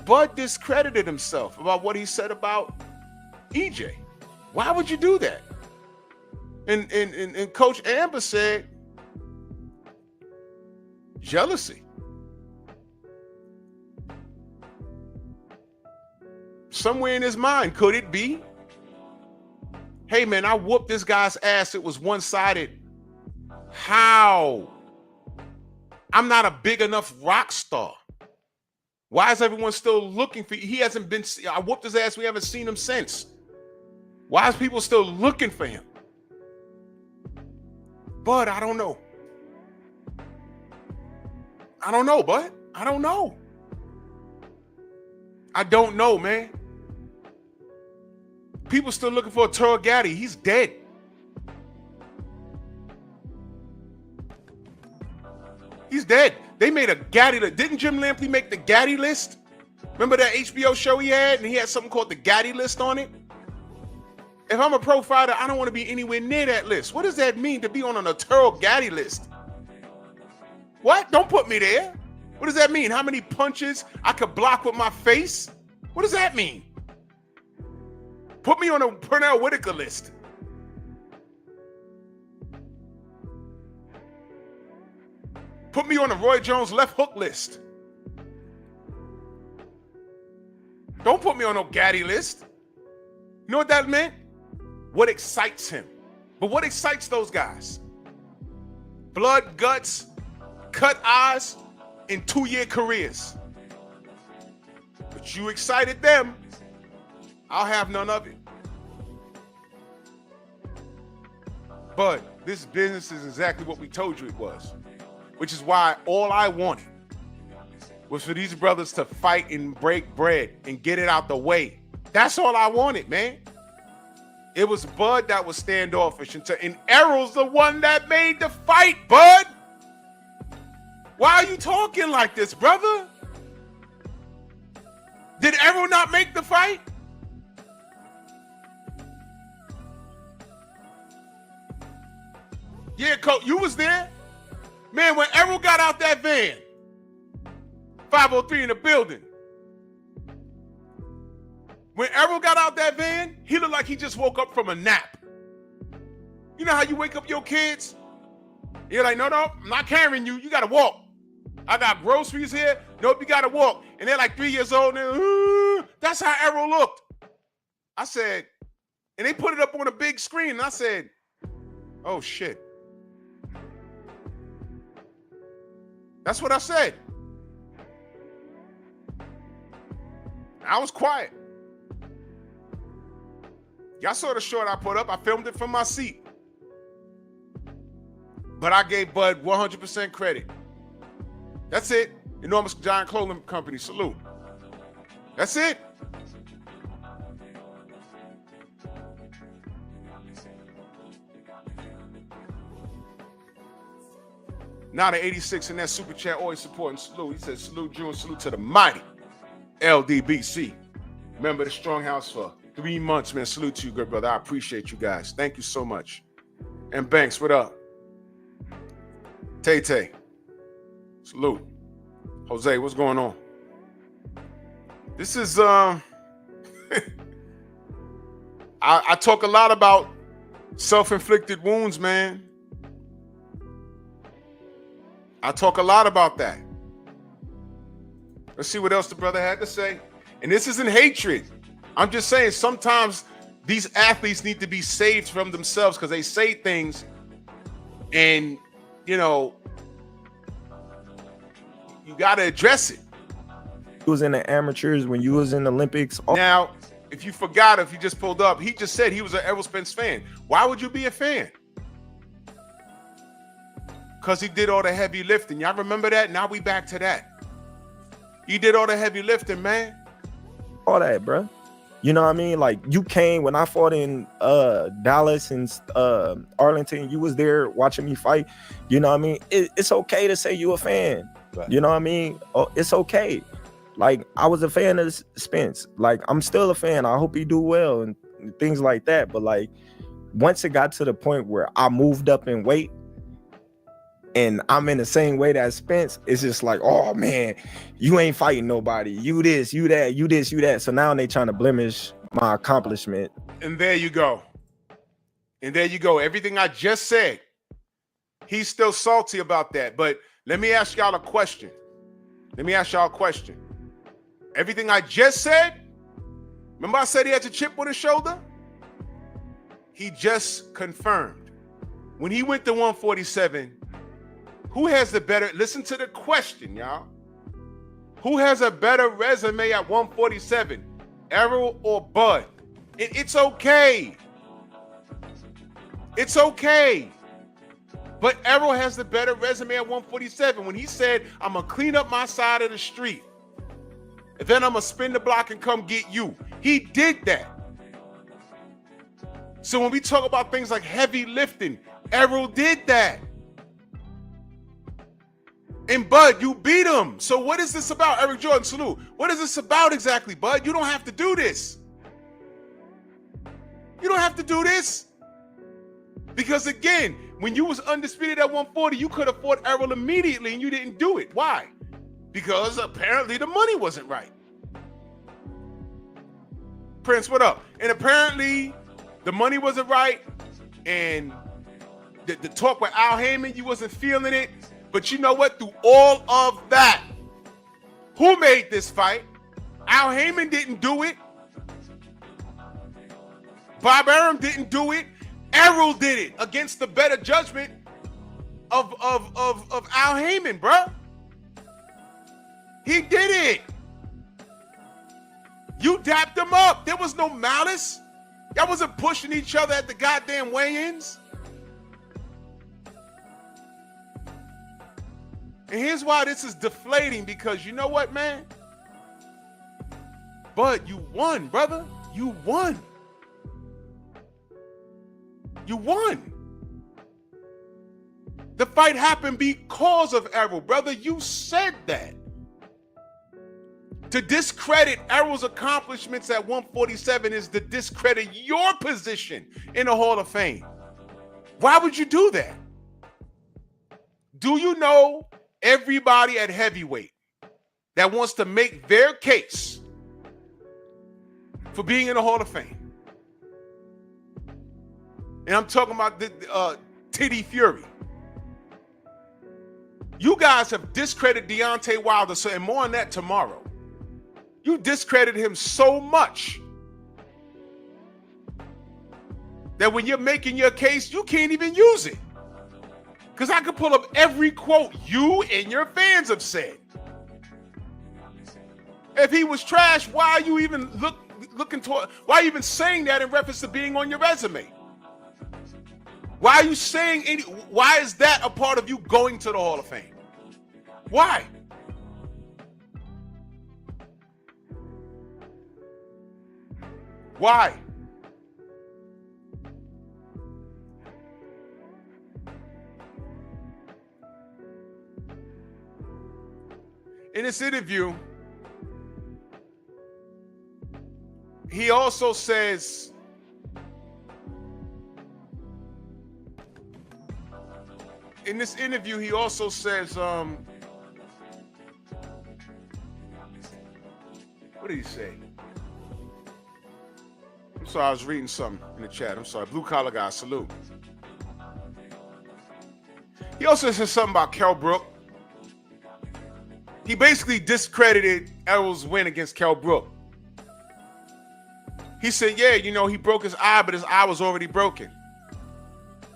Bud discredited himself about what he said about EJ. Why would you do that? And Coach Amber said, jealousy. Somewhere in his mind, could it be? Hey man, I whooped this guy's ass. It was one-sided. How? I'm not a big enough rock star. Why is everyone still looking for you? He hasn't been, I whooped his ass. We haven't seen him since. Why is people still looking for him? Bud, I don't know. I don't know, bud. I don't know. I don't know, man. People still looking for a Turo Gaddy. He's dead. He's dead. They made a Gaddy list. Didn't Jim Lampley make the Gaddy list? Remember that HBO show he had? And he had something called the Gaddy list on it? If I'm a pro fighter, I don't want to be anywhere near that list. What does that mean to be on an Turo Gaddy list? What? Don't put me there. What does that mean? How many punches I could block with my face? What does that mean? Put me on a Pernell Whitaker list. Put me on a Roy Jones left hook list. Don't put me on no Gaddy list. You know what that meant? What excites him. But what excites those guys? Blood, guts, cut eyes in 2-year careers. But you excited them. I'll have none of it. But this business is exactly what we told you it was, which is why all I wanted was for these brothers to fight and break bread and get it out the way. That's all I wanted, man. It was Bud that was standoffish, and Errol's the one that made the fight, Bud. Why are you talking like this, brother? Did Errol not make the fight? Yeah, Coach, you was there. Man, when Errol got out that van, 503 in the building. When Errol got out that van, he looked like he just woke up from a nap. You know how you wake up your kids? You're like, no, I'm not carrying you. You got to walk. I got groceries here. Nope, you got to walk. And they're like 3 years old. And that's how Errol looked. I said, and they put it up on a big screen. And I said, oh, shit. That's what I said. I was quiet. Y'all saw the short I put up. I filmed it from my seat. But I gave Bud 100% credit. That's it. Enormous Giant Clothing Company. Salute. That's it. Now the 86 in that super chat always supporting salute. He said salute Drew and salute to the mighty LDBC. Remember the Strong House for 3 months, man. Salute to you, good brother. I appreciate you guys. Thank you so much. And Banks, what up? Tay. Salute. Jose, what's going on? This is I talk a lot about self-inflicted wounds, man. I talk a lot about that. Let's see what else the brother had to say. And this isn't hatred. I'm just saying sometimes these athletes need to be saved from themselves because they say things and, you know, you got to address it. He was in the amateurs when you was in the Olympics. Now, if you forgot, if you just pulled up, he just said he was an Errol Spence fan. Why would you be a fan? Because he did all the heavy lifting. Y'all remember that? Now we back to that. He did all the heavy lifting, man. All that, bro. You know what I mean? Like, you came when I fought in Dallas and Arlington. You was there watching me fight. You know what I mean? It's okay to say you a fan. Right. You know what I mean? Oh, it's okay. Like, I was a fan of Spence. Like, I'm still a fan. I hope he do well and things like that. But, like, once it got to the point where I moved up in weight, and I'm in the same weight as Spence, it's just like, oh man, you ain't fighting nobody. You this, you that, you this, you that. So now they trying to blemish my accomplishment. And there you go. And there you go. Everything I just said, he's still salty about that. But let me ask y'all a question. Everything I just said, remember I said he had a chip on his shoulder? He just confirmed. When he went to 147, who has the better, listen to the question, y'all. Who has a better resume at 147, Errol or Bud? It's okay. It's okay. But Errol has the better resume at 147 when he said, I'm going to clean up my side of the street. And then I'm going to spin the block and come get you. He did that. So when we talk about things like heavy lifting, Errol did that. And Bud, you beat him. So what is this about, Eric Jordan? Salute. What is this about exactly, Bud? You don't have to do this. You don't have to do this. Because again, when you was undisputed at 140, you could have fought Errol immediately and you didn't do it. Why? Because apparently the money wasn't right. Prince, what up? And apparently the money wasn't right. And the talk with Al Heyman, you wasn't feeling it. But you know what? Through all of that, who made this fight? Al Heyman didn't do it. Bob Arum didn't do it. Errol did it against the better judgment. of Al Heyman, bro. He did it. You dapped him up. There was no malice. Y'all wasn't pushing each other at the goddamn weigh-ins. And here's why this is deflating, because you know what, man? Bud, you won, brother. You won. You won. The fight happened because of Errol, brother. You said that. To discredit Errol's accomplishments at 147 is to discredit your position in the Hall of Fame. Why would you do that? Do you know everybody at heavyweight that wants to make their case for being in the Hall of Fame? And I'm talking about the Titty Fury. You guys have discredited Deontay Wilder, and more on that tomorrow. You discredited him so much that when you're making your case, you can't even use it. Because I could pull up every quote you and your fans have said. If he was trash, why are you even looking toward? Why are you even saying that in reference to being on your resume? Why are you saying why is that a part of you going to the Hall of Fame? Why? Why? In this interview, he also says, what did he say? I'm sorry, I was reading something in the chat. I'm sorry. Blue collar guy, salute. He also said something about Kell Brook. He basically discredited Errol's win against Kell Brook. He said, yeah, you know, he broke his eye, but his eye was already broken.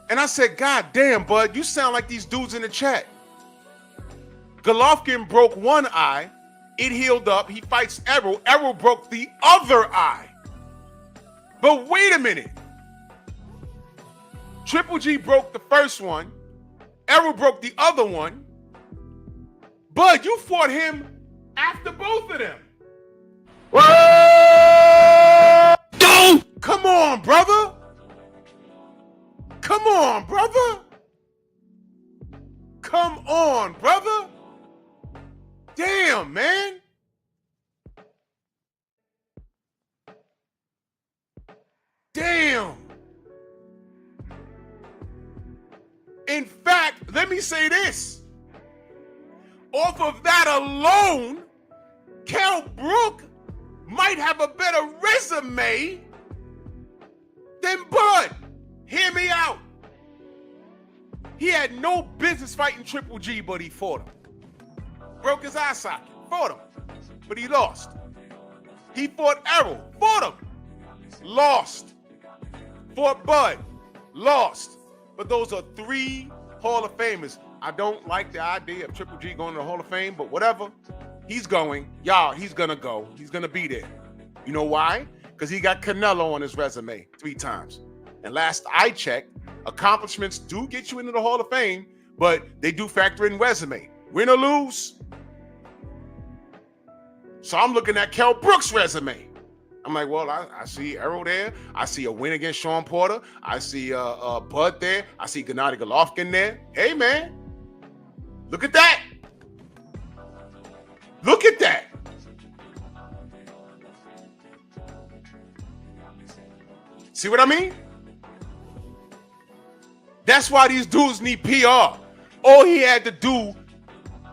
And I said, God damn, bud, you sound like these dudes in the chat. Golovkin broke one eye. It healed up. He fights Errol. Errol broke the other eye. But wait a minute. Triple G broke the first one. Errol broke the other one. Bud, you fought him after both of them. Whoa! Come on, brother. Come on, brother. Come on, brother. Damn, man. Damn. In fact, let me say this. Off of that alone, Kell Brook might have a better resume than Bud. Hear me out. He had no business fighting Triple G, but he fought him. Broke his eye socket, fought him, but he lost. He fought Errol, fought him, lost. Fought Bud, lost. But those are three Hall of Famers. I don't like the idea of Triple G going to the Hall of Fame, but whatever. He's going. Y'all, he's going to go. He's going to be there. You know why? Because he got Canelo on his resume 3 times. And last I checked, accomplishments do get you into the Hall of Fame, but they do factor in resume. Win or lose. So I'm looking at Kell Brook's resume. I'm like, well, I see Errol there. I see a win against Sean Porter. I see Bud there. I see Gennady Golovkin there. Hey, man. Look at that. Look at that. See what I mean? That's why these dudes need PR. All he had to do...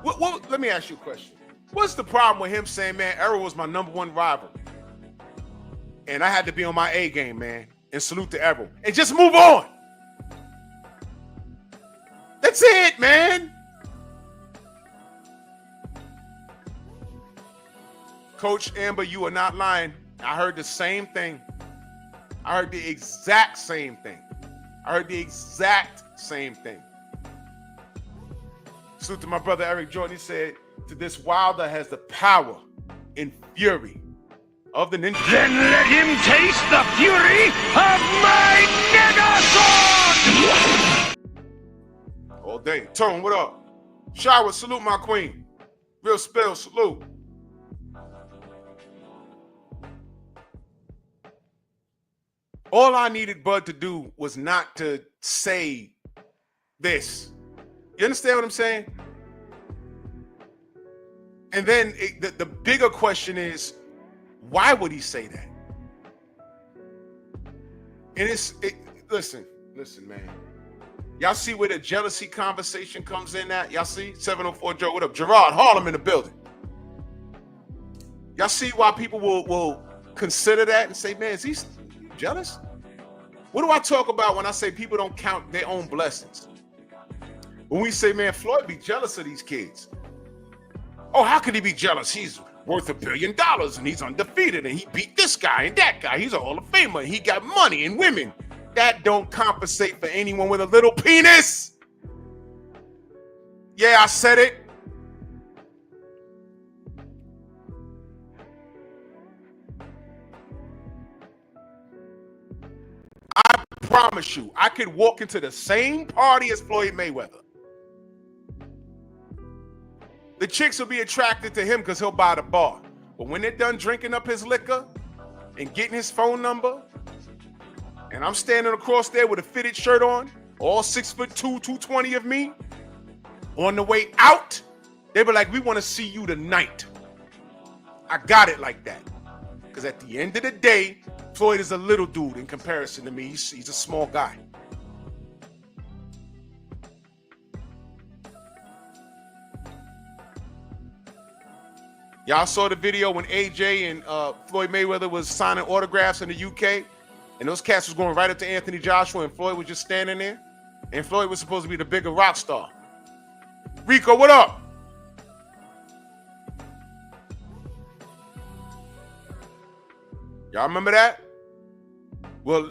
let me ask you a question. What's the problem with him saying, man, Errol was my #1 rival? And I had to be on my A game, man. And salute to Errol. And just move on. That's it, man. Coach Amber, you are not lying. I heard the same thing. I heard the exact same thing. Salute to my brother Eric Jordan. He said, to this Wilder has the power and fury of the ninja. Then let him taste the fury of my Negasword! All day. Tone, what up? Shower, salute my queen. Real spell, salute. All I needed Bud to do was not to say this. You understand what I'm saying? And then the bigger question is, why would he say that? And listen, man. Y'all see where the jealousy conversation comes in at? Y'all see? 704 Joe, what up? Gerard Harlem in the building. Y'all see why people will consider that and say, man, is he jealous? What do I talk about when I say people don't count their own blessings? When we say, man, Floyd be jealous of these kids. Oh, how could he be jealous? He's worth $1 billion and he's undefeated and he beat this guy and that guy. He's a Hall of Famer. He got money and women. That don't compensate for anyone with a little penis. Yeah, I said it. I promise you, I could walk into the same party as Floyd Mayweather. The chicks will be attracted to him because he'll buy the bar. But when they're done drinking up his liquor and getting his phone number, and I'm standing across there with a fitted shirt on, all 6'2", 220 of me, on the way out, they be like, we want to see you tonight. I got it like that. Because at the end of the day, Floyd is a little dude in comparison to me. He's a small guy. Y'all saw the video when AJ and Floyd Mayweather was signing autographs in the UK, and those cats was going right up to Anthony Joshua, and Floyd was just standing there, and Floyd was supposed to be the bigger rock star. Rico, what up? Y'all remember that? Well,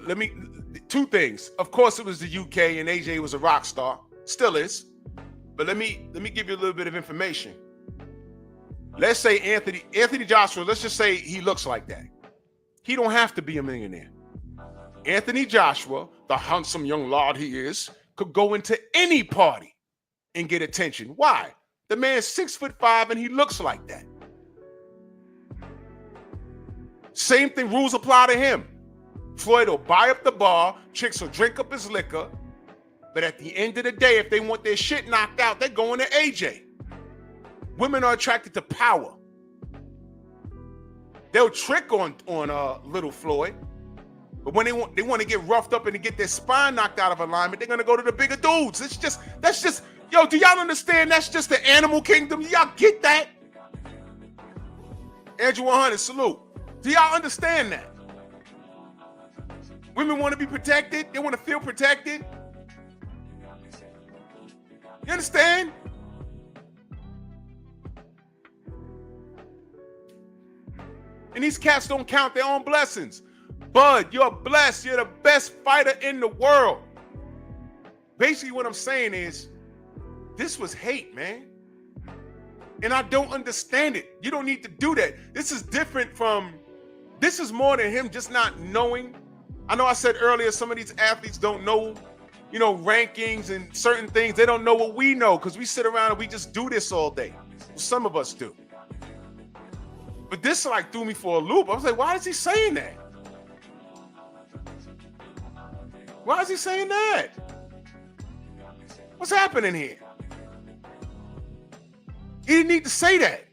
two things. Of course, it was the UK, and AJ was a rock star, still is. But let me give you a little bit of information. Let's say Anthony Joshua, let's just say he looks like that. He don't have to be a millionaire. Anthony Joshua, the handsome young lord he is, could go into any party and get attention. Why? The man's 6'5" and he looks like that. Same thing, rules apply to him. Floyd will buy up the bar, chicks will drink up his liquor, but at the end of the day, if they want their shit knocked out, they're going to AJ. Women are attracted to power. They'll trick on little Floyd, but when they want to get roughed up and to get their spine knocked out of alignment, they're gonna go to the bigger dudes. That's just yo. Do y'all understand? That's just the animal kingdom. Y'all get that? Andrew 100, salute. Do y'all understand that? Women want to be protected. They want to feel protected. You understand? And these cats don't count their own blessings. Bud, you're blessed. You're the best fighter in the world. Basically, what I'm saying is, this was hate, man. And I don't understand it. You don't need to do that. This is different from, this is more than him just not knowing. I know I said earlier, some of these athletes don't know, rankings and certain things. They don't know what we know because we sit around and we just do this all day. Well, some of us do. But this threw me for a loop. I was like, why is he saying that? Why is he saying that? What's happening here? He didn't need to say that.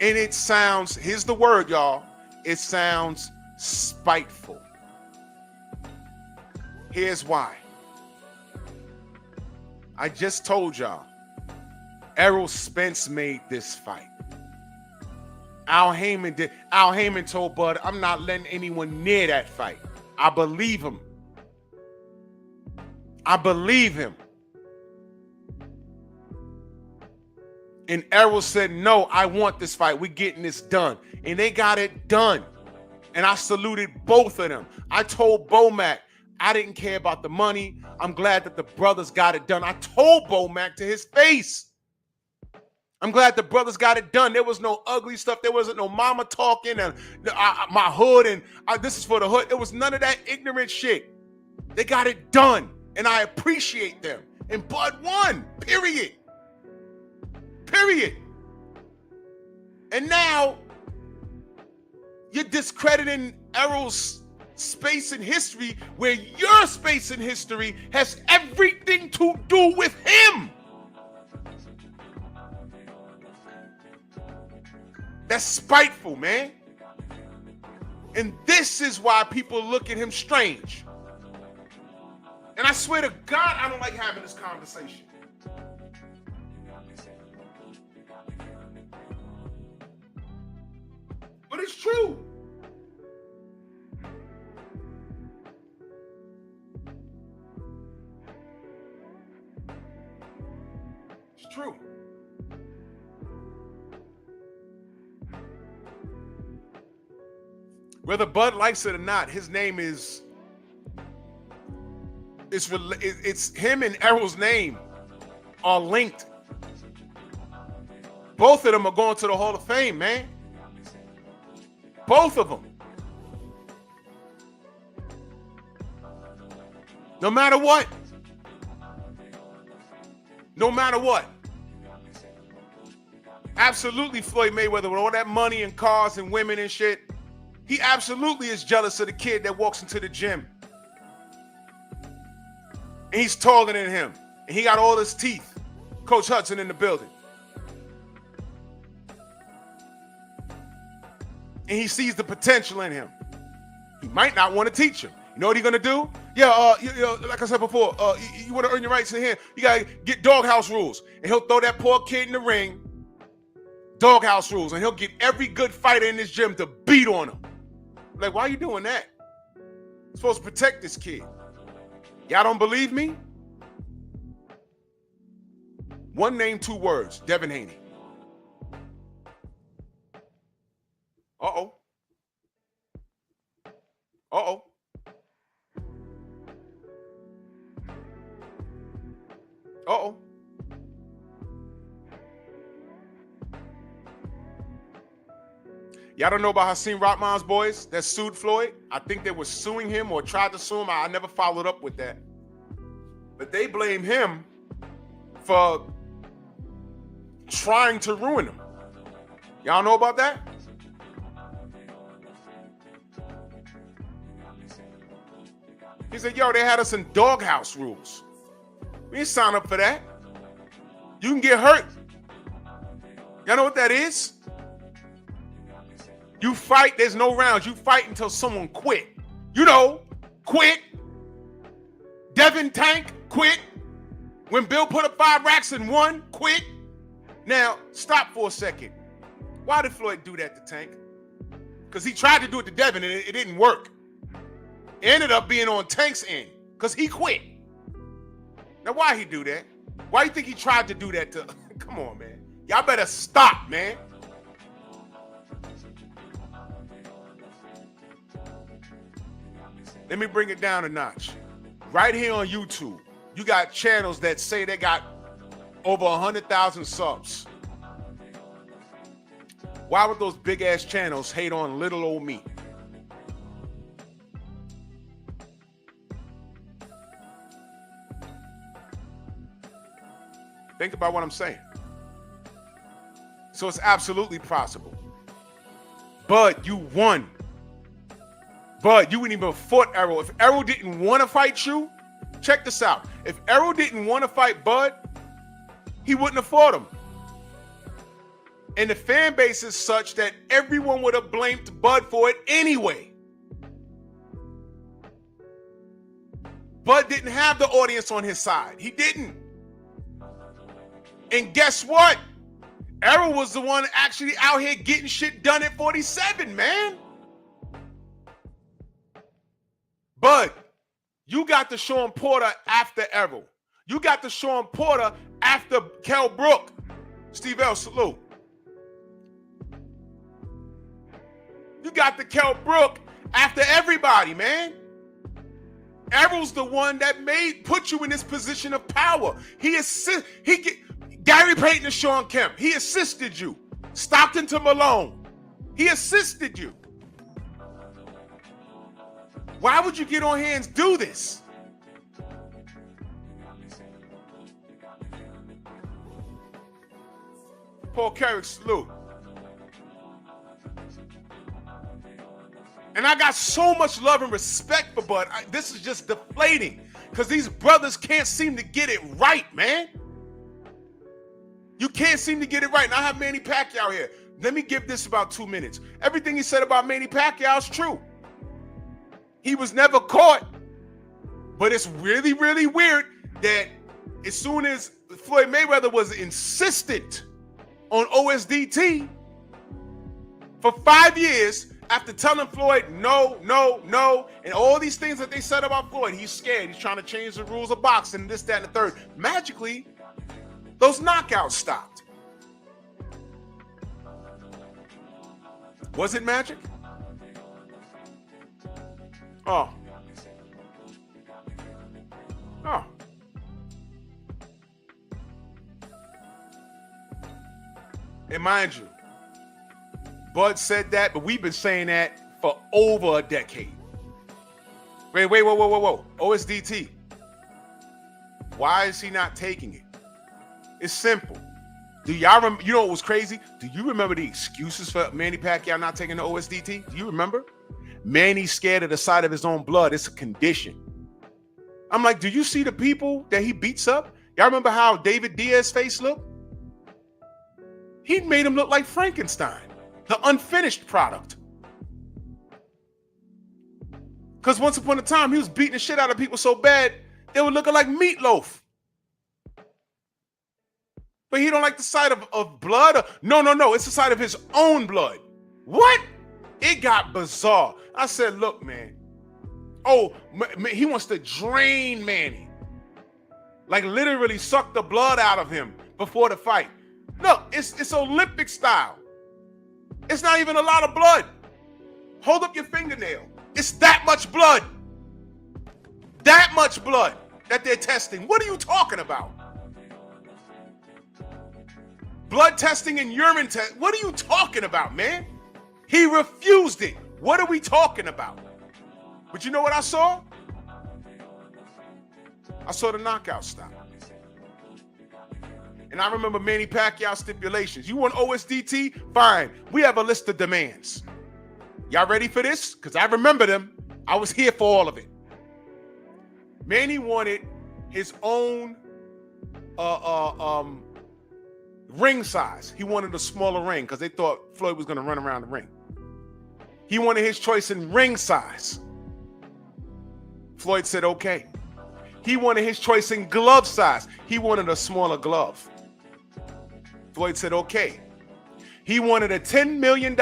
And it sounds, here's the word, y'all. It sounds spiteful. Here's why. I just told y'all, Errol Spence made this fight. Al Heyman told Bud, I'm not letting anyone near that fight. I believe him. And Errol said, no, I want this fight. We're getting this done. And they got it done. And I saluted both of them. I told Bomac, I didn't care about the money. I'm glad that the brothers got it done. I told Bo Mac to his face. I'm glad the brothers got it done. There was no ugly stuff. There wasn't no mama talking and my hood and this is for the hood. It was none of that ignorant shit. They got it done, and I appreciate them. And Bud won, period. Period. And now you're discrediting Errol's space in history where your space in history has everything to do with him. That's spiteful, man. And this is why people look at him strange. And I swear to God, I don't like having this conversation. But it's true. It's true. Whether Bud likes it or not, his name is, it's him and Errol's name are linked. Both of them are going to the Hall of Fame, man. Both of them. No matter what. No matter what. Absolutely, Floyd Mayweather, with all that money and cars and women and shit, he absolutely is jealous of the kid that walks into the gym. And he's taller than him. And he got all his teeth. Coach Hudson in the building. And he sees the potential in him. He might not want to teach him. You know what he's going to do? Yeah, like I said before, you want to earn your rights in here, you got to get doghouse rules. And he'll throw that poor kid in the ring. Doghouse rules. And he'll get every good fighter in this gym to beat on him. Like, why are you doing that? You're supposed to protect this kid. Y'all don't believe me? One name, two words. Devin Haney. Uh-oh. Uh-oh. Uh-oh. Y'all don't know about Hakeem Rahman's boys that sued Floyd? I think they were suing him or tried to sue him. I never followed up with that. But they blame him for trying to ruin him. Y'all know about that? He said, yo, they had us in doghouse rules. We didn't sign up for that. You can get hurt. Y'all know what that is? You fight, there's no rounds. You fight until someone quit. You know, quit. Devin Tank, quit. When Bill put up 5 racks and won, quit. Now, stop for a second. Why did Floyd do that to Tank? Because he tried to do it to Devin and it didn't work. It ended up being on Tank's end because he quit. Now, why he do that? Why do you think he tried to do that to... Come on, man. Y'all better stop, man. Let me bring it down a notch. Right here on YouTube, you got channels that say they got over 100,000 subs. Why would those big ass channels hate on little old me? Think about what I'm saying. So it's absolutely possible. But you won. But you wouldn't even fought Errol. If Errol didn't want to fight you, check this out. If Errol didn't want to fight Bud, he wouldn't have fought him. And the fan base is such that everyone would have blamed Bud for it anyway. Bud didn't have the audience on his side. He didn't. And guess what? Errol was the one actually out here getting shit done at 47, man. Bud, you got the Sean Porter after Errol. You got the Sean Porter after Kell Brook. Steve L, salute. You got the Kell Brook after everybody, man. Errol's the one that put you in this position of power. Gary Payton to Sean Kemp. He assisted you. Stockton to Malone. He assisted you. Why would you get on here and do this? Paul Carrick, salute. And I got so much love and respect for Bud. This is just deflating because these brothers can't seem to get it right, man. You can't seem to get it right. And I have Manny Pacquiao here. Let me give this about 2 minutes. Everything he said about Manny Pacquiao is true. He was never caught. But it's really, really weird that as soon as Floyd Mayweather was insistent on OSDT for 5 years, after telling Floyd no, and all these things that they said about Floyd, he's scared. He's trying to change the rules of boxing, this, that, and the third. Magically, those knockouts stopped. Was it magic? Oh. And mind you, Bud said that, but we've been saying that for over a decade. Wait, whoa. OSDT. Why is he not taking it? It's simple. Do y'all remember? You know what was crazy? Do you remember the excuses for Manny Pacquiao not taking the OSDT? Do you remember? Manny's scared of the sight of his own blood. It's a condition. I'm like, do you see the people that he beats up? Y'all remember how David Diaz's face looked? He made him look like Frankenstein, the unfinished product. Because once upon a time, he was beating the shit out of people so bad, they were looking like meatloaf. But he don't like the sight of blood. No. It's the sight of his own blood. What? It got bizarre. I said, look, man. Oh, he wants to drain Manny. Like literally suck the blood out of him before the fight. Look, it's Olympic style. It's not even a lot of blood. Hold up your fingernail. It's that much blood. That much blood that they're testing. What are you talking about? Blood testing and urine test. What are you talking about, man? He refused it. What are we talking about? But you know what I saw? I saw the knockout stop. And I remember Manny Pacquiao stipulations. You want OSDT? Fine. We have a list of demands. Y'all ready for this? Because I remember them. I was here for all of it. Manny wanted his own ring size. He wanted a smaller ring because they thought Floyd was going to run around the ring. He wanted his choice in ring size. Floyd said, okay. He wanted his choice in glove size. He wanted a smaller glove. Floyd said, okay. He wanted a $10 million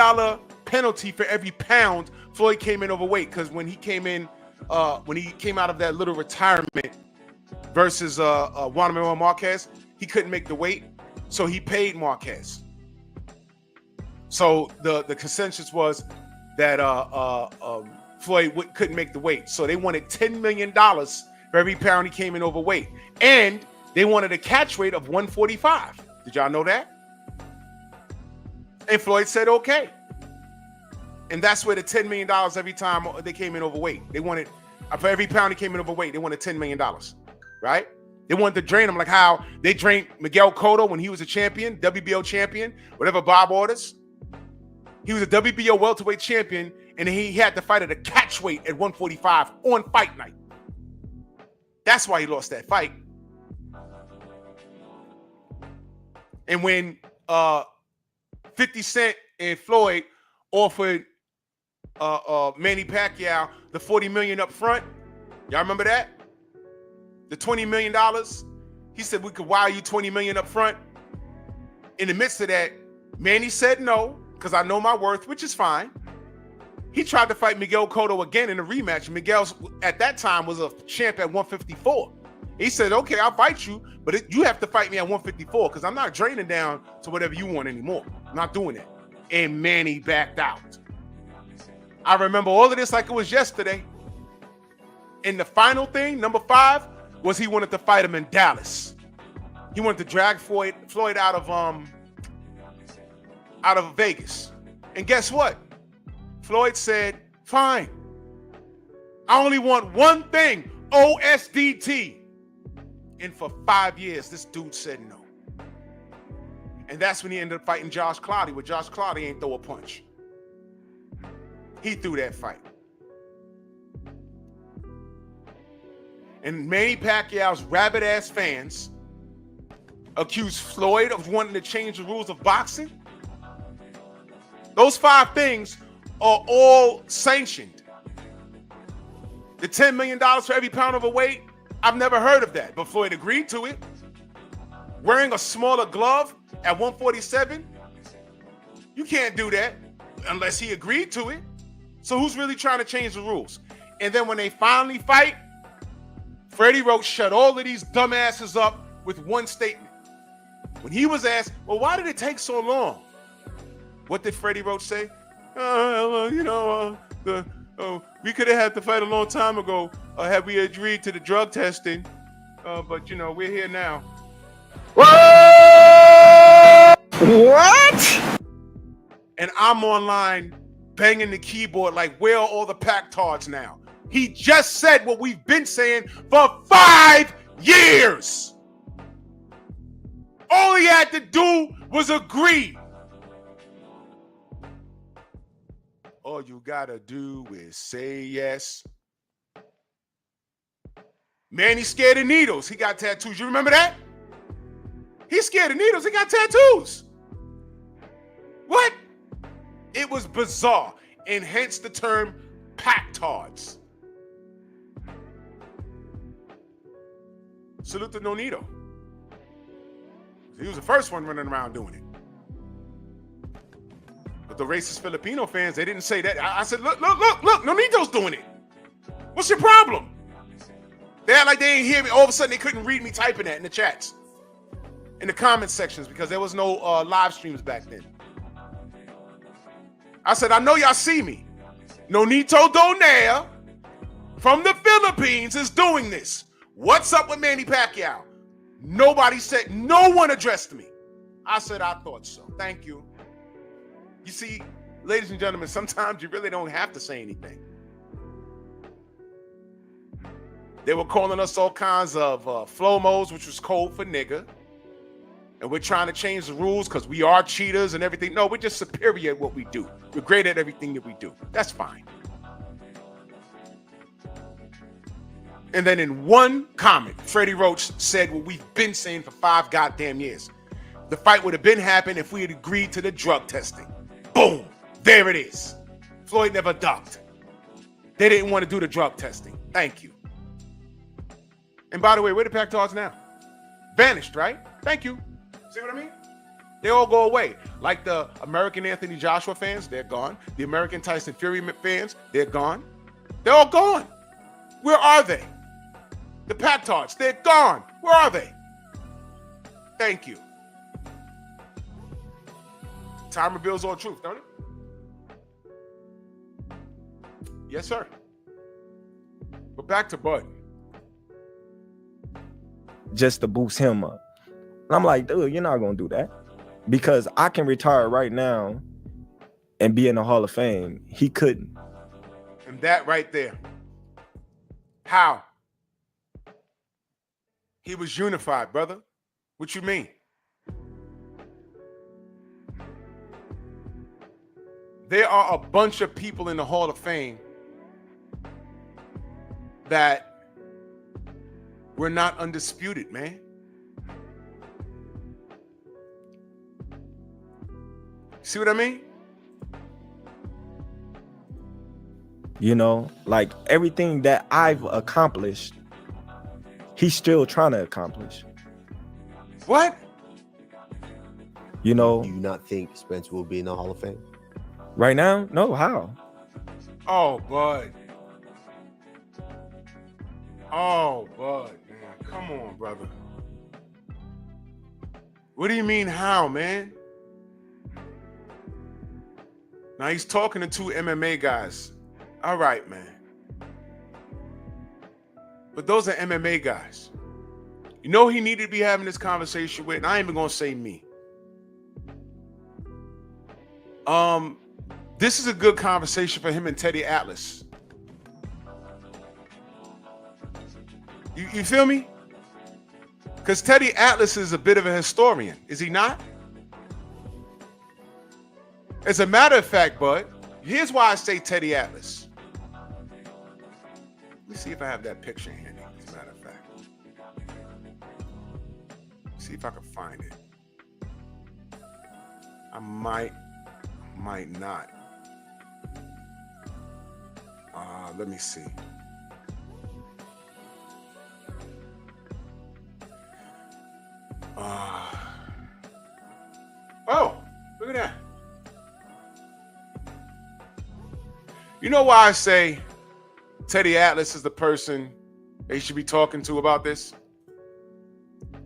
penalty for every pound Floyd came in overweight, because when he came out of that little retirement versus Juan Manuel Marquez, he couldn't make the weight, so he paid Marquez. So the consensus was that Floyd couldn't make the weight, so they wanted $10 million for every pound he came in overweight, and they wanted a catch weight of 145. Did y'all know that? And Floyd said, okay. And that's where the $10 million every time they came in overweight. They wanted, for every pound he came in overweight, they wanted $10 million, right? They wanted to drain him like how they drained Miguel Cotto when he was a champion, WBO champion, whatever Bob orders. He was a WBO welterweight champion, and he had to fight at a catch weight at 145 on fight night. That's why he lost that fight. And when 50 Cent and Floyd offered Manny Pacquiao the $40 million up front, y'all remember that? The $20 million. He said we could wire you $20 million up front. In the midst of that, Manny said no, because I know my worth, which is fine. He tried to fight Miguel Cotto again in a rematch. Miguel, at that time, was a champ at 154. He said, okay, I'll fight you, but you have to fight me at 154 because I'm not draining down to whatever you want anymore. I'm not doing that. And Manny backed out. I remember all of this like it was yesterday. And the final thing, number 5, was he wanted to fight him in Dallas. He wanted to drag Floyd out of Vegas. And guess what? Floyd said, fine. I only want one thing, OSDT. And for 5 years, this dude said no. And that's when he ended up fighting Josh Cloudy, where Josh Cloudy ain't throw a punch. He threw that fight. And Manny Pacquiao's rabid-ass fans accused Floyd of wanting to change the rules of boxing. Those 5 things are all sanctioned. The $10 million for every pound of a weight, I've never heard of that, but Floyd agreed to it. Wearing a smaller glove at 147, you can't do that unless he agreed to it. So who's really trying to change the rules? And then when they finally fight, Freddie Roach shut all of these dumbasses up with one statement. When he was asked, well, why did it take so long? What did Freddie Roach say? We could have had the fight a long time ago had we agreed to the drug testing. But, we're here now. What? And I'm online banging the keyboard like, where are all the Pac-Tards now? He just said what we've been saying for 5 years. All he had to do was agree. All you gotta do is say yes. Manny's scared of needles. He got tattoos. You remember that? He's scared of needles. He got tattoos. What? It was bizarre, and hence the term Pac-Tards. Salute to Nonito. He was the first one running around doing it. But the racist Filipino fans, they didn't say that. I said, look, Nonito's doing it. What's your problem? They act like they didn't hear me. All of a sudden, they couldn't read me typing that in the chats, in the comment sections, because there was no live streams back then. I said, I know y'all see me. Nonito Donaire from the Philippines is doing this. What's up with Manny Pacquiao? Nobody said, no one addressed me. I said, I thought so. Thank you. You see, ladies and gentlemen, sometimes you really don't have to say anything. They were calling us all kinds of flomos, which was code for nigga. And we're trying to change the rules because we are cheaters and everything. No, we're just superior at what we do. We're great at everything that we do. That's fine. And then in one comment, Freddie Roach said what we've been saying for 5 goddamn years. The fight would have been happened if we had agreed to the drug testing. Boom. There it is. Floyd never ducked. They didn't want to do the drug testing. Thank you. And by the way, where the Pac-Tards now? Vanished, right? Thank you. See what I mean? They all go away. Like the American Anthony Joshua fans, they're gone. The American Tyson Fury fans, they're gone. They're all gone. Where are they? The Pac-Tards, they're gone. Where are they? Thank you. Time reveals all truth, don't it? Yes, sir. But back to Bud. Just to boost him up. And I'm like, dude, you're not going to do that. Because I can retire right now and be in the Hall of Fame. He couldn't. And that right there. How? He was unified, brother. What you mean? There are a bunch of people in the Hall of Fame that were not undisputed, man. See what I mean? You know, like everything that I've accomplished, he's still trying to accomplish. What? You know, Do you not think Spence will be in the Hall of Fame? right now, no, how? Oh, Bud. Oh, Bud, man. Come on, brother. What do you mean how, man? Now he's talking to 2 MMA guys. All right, man. But those are MMA guys. You know he needed to be having this conversation with, and I ain't even gonna say me. This is a good conversation for him and Teddy Atlas. You feel me? Because Teddy Atlas is a bit of a historian, is he not? As a matter of fact, bud, here's why I say Teddy Atlas. Let me see if I have that picture handy, as a matter of fact. See if I can find it. I might not. Let me see. Oh, look at that. You know why I say Teddy Atlas is the person they should be talking to about this?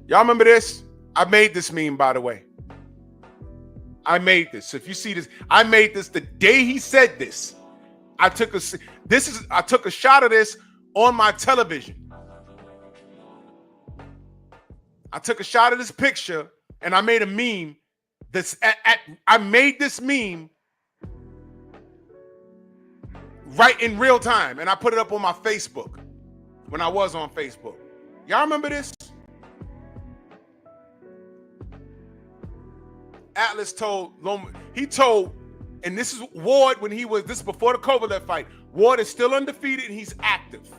Y'all remember this? I made this meme, by the way. I made this. So if you see this, I made this the day he said this. I took a shot of this on my television. I took a shot of this picture and I made a meme. I made this meme right in real time, and I put it up on my Facebook when I was on Facebook. Y'all remember this? Atlas told Loma, and this is Ward when this is before the Kovalev fight. Ward is still undefeated and he's active.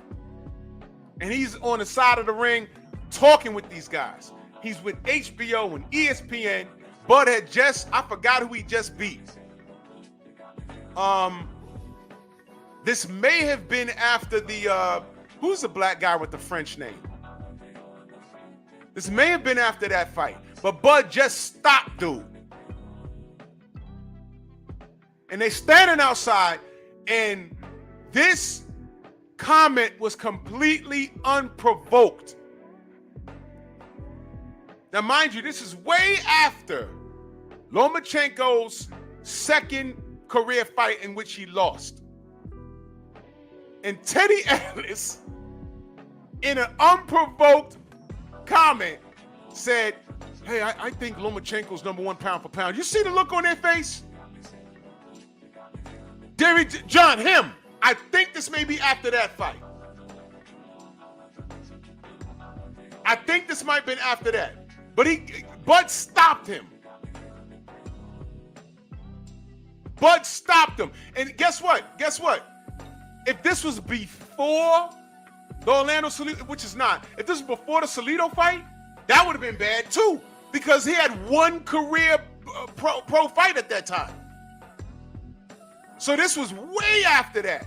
And he's on the side of the ring talking with these guys. He's with HBO and ESPN. Bud had I forgot who he just beat. This may have been after who's the black guy with the French name? This may have been after that fight, but Bud just stopped dude. And they standing outside, and this comment was completely unprovoked. Now, mind you, this is way after Lomachenko's second career fight in which he lost. And Teddy Atlas, in an unprovoked comment, said, hey, I think Lomachenko's #1 pound for pound. You see the look on their face? John, him. I think this may be after that fight. I think this might have been after that. But Bud stopped him. Bud stopped him. And guess what? If this was before the Orlando Salido, which is not, if this was before the Salido fight, that would have been bad too, because he had one career pro fight at that time. So this was way after that.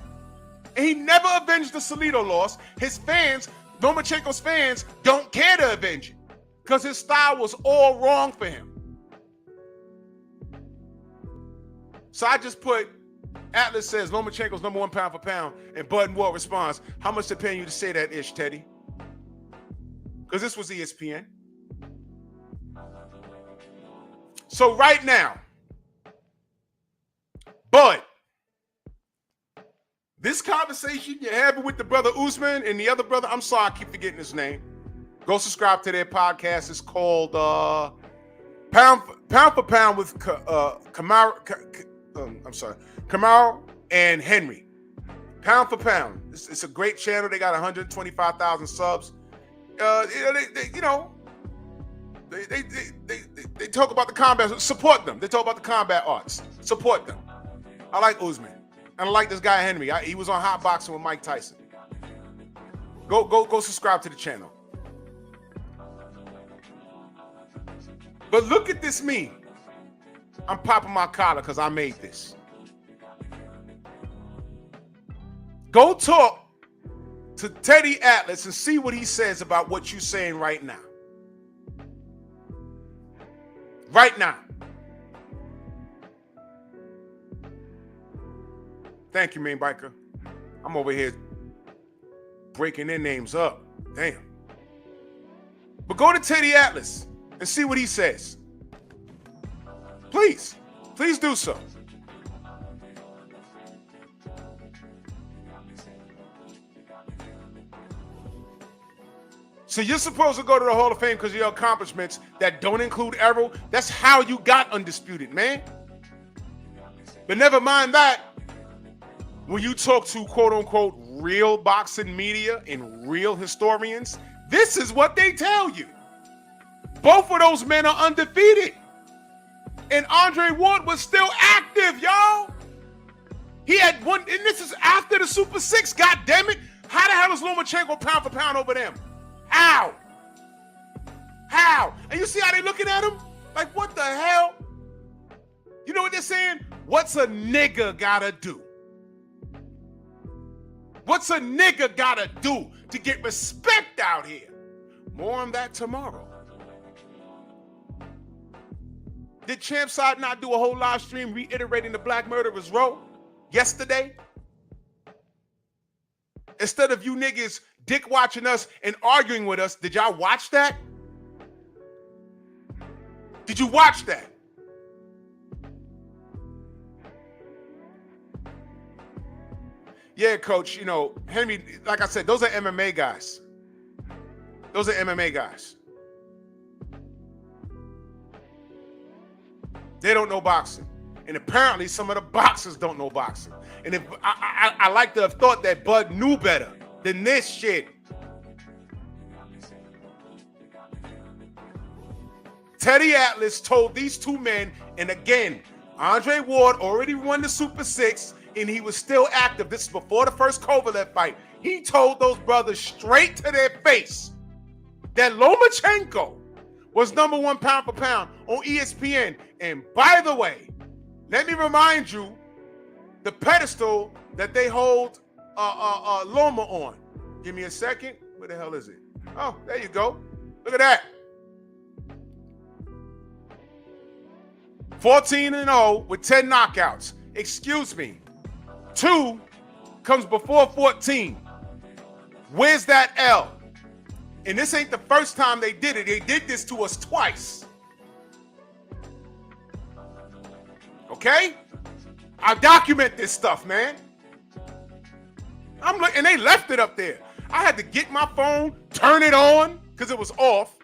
And he never avenged the Salido loss. His fans, Lomachenko's fans, don't care to avenge it because his style was all wrong for him. So I just put, Atlas says Lomachenko's #1 pound for pound, and Bud Ward responds, how much they paying you to say that ish, Teddy? Because this was ESPN. So right now, Bud, this conversation you're having with the brother Usman and the other brother, I'm sorry, I keep forgetting his name. Go subscribe to their podcast. It's called Pound for Pound with Kamaru and Henry. Pound for Pound. It's a great channel. They got 125,000 subs. They talk about the combat. Support them. They talk about the combat arts. Support them. I like Usman. And I like this guy Henry. He was on Hot Boxing with Mike Tyson. Go subscribe to the channel. But look at this meme. I'm popping my collar because I made this. Go talk to Teddy Atlas and see what he says about what you're saying right now. Right now. Thank you, Main Biker. I'm over here breaking their names up. Damn. But go to Teddy Atlas and see what he says. Please do so. So you're supposed to go to the Hall of Fame because of your accomplishments that don't include Errol. That's how you got undisputed, man. But never mind that. When you talk to quote unquote real boxing media and real historians, this is what they tell you. Both of those men are undefeated. And Andre Ward was still active, y'all. He had one, and this is after the Super 6, God damn it. How the hell is Lomachenko pound for pound over them? How? How? And you see how they looking at him? Like, what the hell? You know what they're saying? What's a nigga gotta do? What's a nigga gotta do to get respect out here? More on that tomorrow. Did Champ Side not do a whole live stream reiterating the Black Murderers Row yesterday? Instead of you niggas dick watching us and arguing with us, did y'all watch that? Did you watch that? Yeah, coach, you know, Henry, like I said, those are MMA guys. Those are MMA guys. They don't know boxing. And apparently some of the boxers don't know boxing. And if I like to have thought that Bud knew better than this shit. Teddy Atlas told these two men, and again, Andre Ward already won the Super 6, and he was still active. This is before the first Kovalev fight. He told those brothers straight to their face that Lomachenko was #1 pound for pound on ESPN. And by the way, let me remind you the pedestal that they hold Loma on. Give me a second. Where the hell is it? Oh, there you go. Look at that. 14-0 with 10 knockouts. Excuse me. 2 comes before 14. Where's that L? And this ain't the first time they did it. They did this to us twice. Okay? I document this stuff, man. And they left it up there. I had to get my phone, turn it on, because it was off.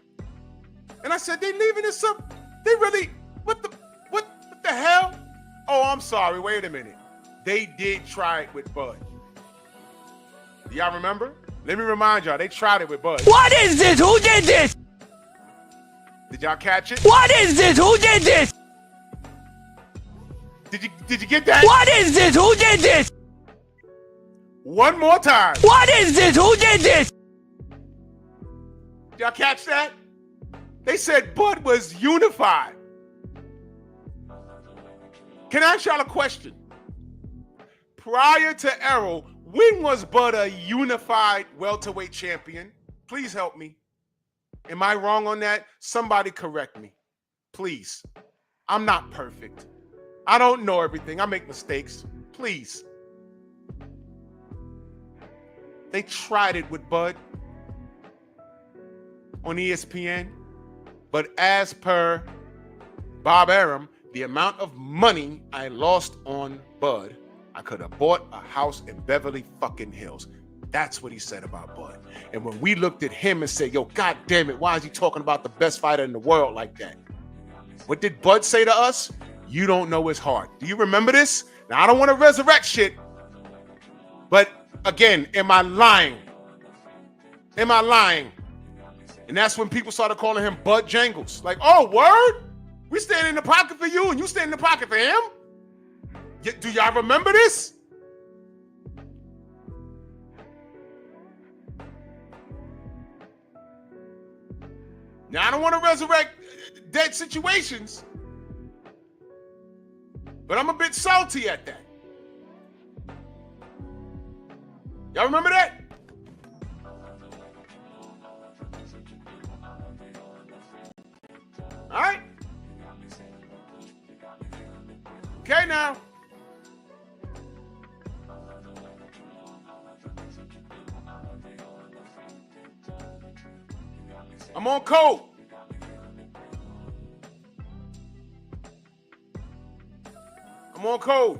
And I said, they leaving this up. They really, what the hell? Oh, I'm sorry, wait a minute. They did try it with Bud. Do y'all remember? Let me remind y'all, they tried it with Bud. What is this? Who did this? Did y'all catch it? What is this? Who did this? Did you get that? What is this? Who did this? One more time. What is this? Who did this? Did y'all catch that? They said Bud was unified. Can I ask y'all a question? Prior to Errol, when was Bud a unified welterweight champion? Please help me. Am I wrong on that? Somebody correct me. Please. I'm not perfect. I don't know everything. I make mistakes. Please. They tried it with Bud on ESPN. But as per Bob Arum, the amount of money I lost on Bud, I could have bought a house in Beverly fucking Hills. That's what he said about Bud. And when we looked at him and said, yo, God damn it, why is he talking about the best fighter in the world like that? What did Bud say to us? You don't know his heart. Do you remember this? Now, I don't want to resurrect shit, but again, am I lying? Am I lying? And that's when people started calling him Bud Jangles. Like, oh, word? We stand in the pocket for you and you stand in the pocket for him? Do y'all remember this? Now, I don't want to resurrect dead situations, but I'm a bit salty at that. Y'all remember that? All right. Okay, now. I'm on code. I'm on code.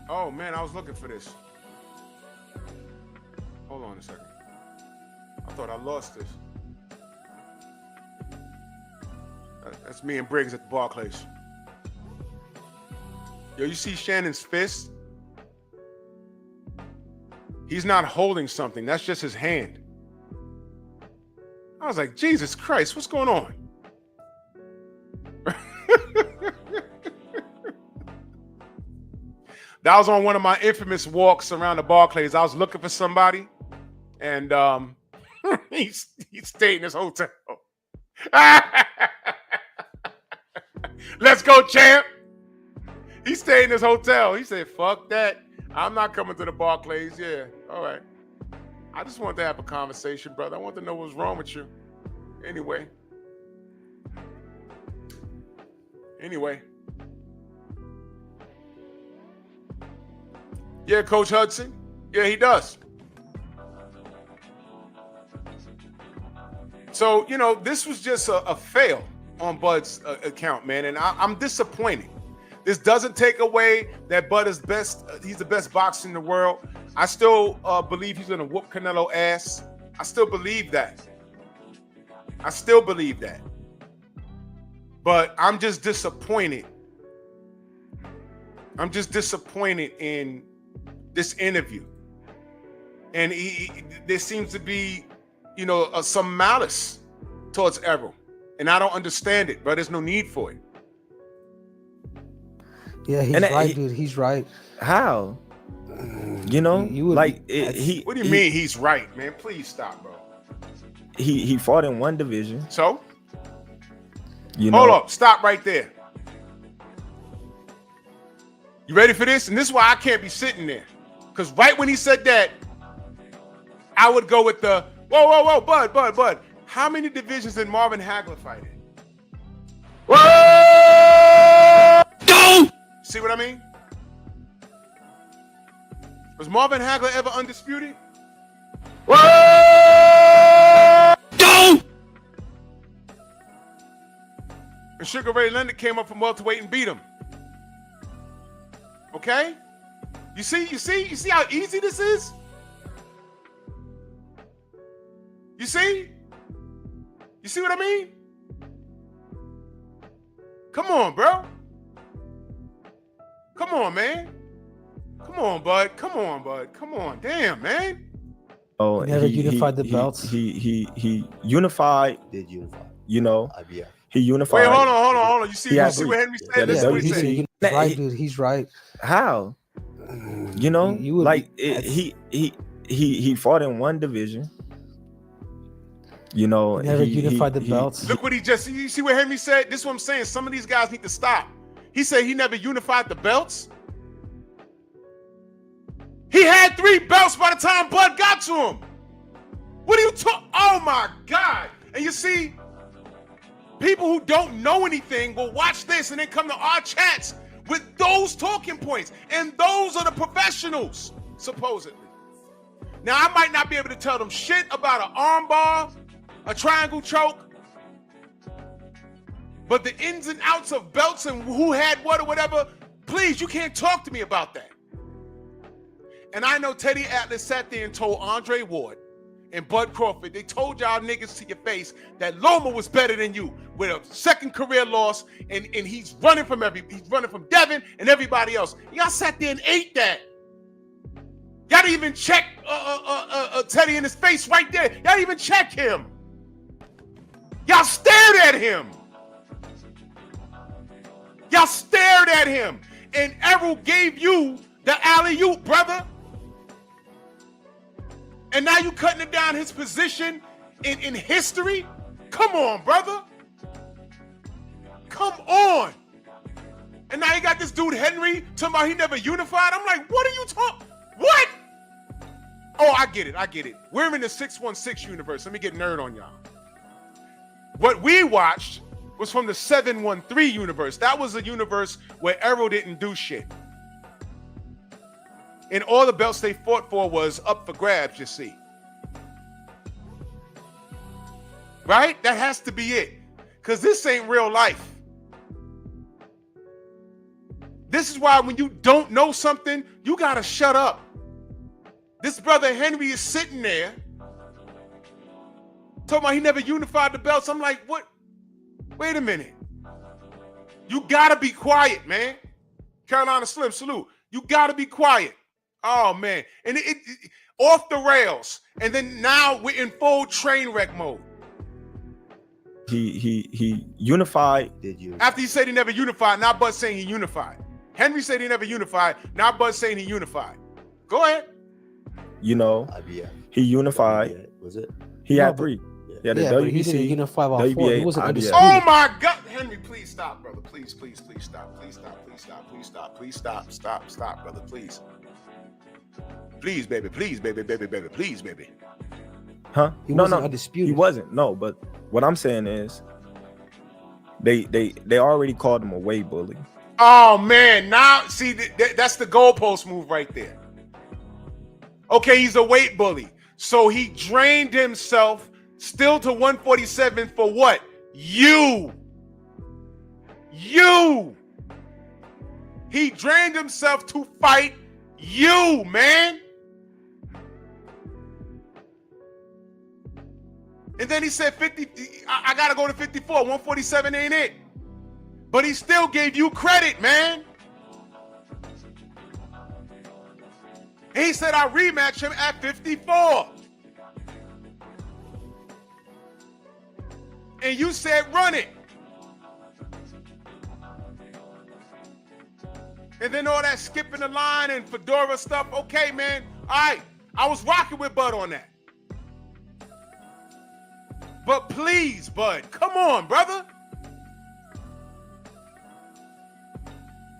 Oh man, I was looking for this. Hold on a second. I thought I lost this. That's me and Briggs at the Barclays. Yo, you see Shannon's fist? He's not holding something. That's just his hand. I was like, Jesus Christ, what's going on? That was on one of my infamous walks around the Barclays. I was looking for somebody, and he stayed in his hotel. Let's go, champ. He stayed in his hotel. He said, fuck that. I'm not coming to the Barclays. Yeah, all right. I just wanted to have a conversation, brother. I wanted to know what was wrong with you. Anyway. Yeah, Coach Hudson. Yeah, he does. So, you know, this was just a fail on Bud's account, man, and I'm disappointed. This doesn't take away that Bud is best. He's the best boxer in the world. I still believe he's going to whoop Canelo ass. I still believe that. But I'm just disappointed. I'm just disappointed in this interview. And there seems to be, you know, some malice towards Errol. And I don't understand it, but there's no need for it. Yeah, he's right, dude. He's right. How? You know, like he. What do you mean he's right, man? Please stop, bro. He fought in one division. So? You know. Hold up. Stop right there. You ready for this? And this is why I can't be sitting there. Because right when he said that, I would go with the, whoa, Bud. How many divisions did Marvin Hagler fight in? Whoa! Go! See what I mean? Was Marvin Hagler ever undisputed? Whoa! Go! And Sugar Ray Leonard came up from welterweight and beat him. Okay? You see how easy this is? You see? You see what I mean? Come on, bro. Come on, man. Come on, Bud. Come on. Damn, man. Oh, never unified the belts. He unified. Did unify. You know. IBF. He unified. Wait, hold on. You see what Henry said? Yeah, What he said. he's right, dude. He's right. How? You know, he fought in one division. You know, never unified the belts. Look what you see what Henry said? This is what I'm saying. Some of these guys need to stop. He said he never unified the belts. He had 3 belts by the time Bud got to him. What are you talking? Oh my God. And you see, people who don't know anything will watch this and then come to our chats with those talking points. And those are the professionals, supposedly. Now, I might not be able to tell them shit about an armbar, a triangle choke, but the ins and outs of belts and who had what or whatever, please, you can't talk to me about that. And I know Teddy Atlas sat there and told Andre Ward and Bud Crawford, they told y'all niggas to your face that Loma was better than you with a second career loss, and he's running from Devin and everybody else. Y'all sat there and ate that. Y'all didn't even check Teddy in his face right there. Y'all didn't even check him. Y'all stared at him. Y'all stared at him. And Errol gave you the alley-oop, brother. And now you cutting it down his position in history? Come on, brother. Come on. And now you got this dude Henry talking about he never unified. I'm like, what are you talking? What? Oh, I get it. We're in the 616 universe. Let me get nerd on y'all. What we watched was from the 713 universe. That was a universe where Errol didn't do shit. And all the belts they fought for was up for grabs, you see. Right? That has to be it. Because this ain't real life. This is why when you don't know something, you got to shut up. This brother Henry is sitting there talking about he never unified the belts. I'm like, what? Wait a minute. You gotta be quiet, man. Carolina Slim, salute. You gotta be quiet. Oh man, and it off the rails, and then now we're in full train wreck mode. He unified. Did you? After he said he never unified, now Bud saying he unified. Henry said he never unified, now Bud saying he unified. Go ahead. You know, IBF. he unified. IBF, was it? He had 3. Yeah, the but he WBC, didn't unify all 4. He WBA, wasn't IBF. undisputed. Oh my God, Henry, please stop, brother. Please stop. Please stop, brother. Please. Please, baby. Please, baby. Huh? He No, wasn't no, undisputed. he wasn't. No, but what I'm saying is, they already called him a weight bully. Oh man, now see that's the goalpost move right there. Okay, he's a weight bully, so he drained himself still to 147 for what? You. He drained himself to fight you, man. And then he said 50, I gotta go to 54, 147 ain't it. But he still gave you credit, man. And he said I'll rematch him at 54. And you said run it. And then all that skipping the line and fedora stuff. Okay, man. All right. I was rocking with Bud on that. But please, Bud, come on, brother.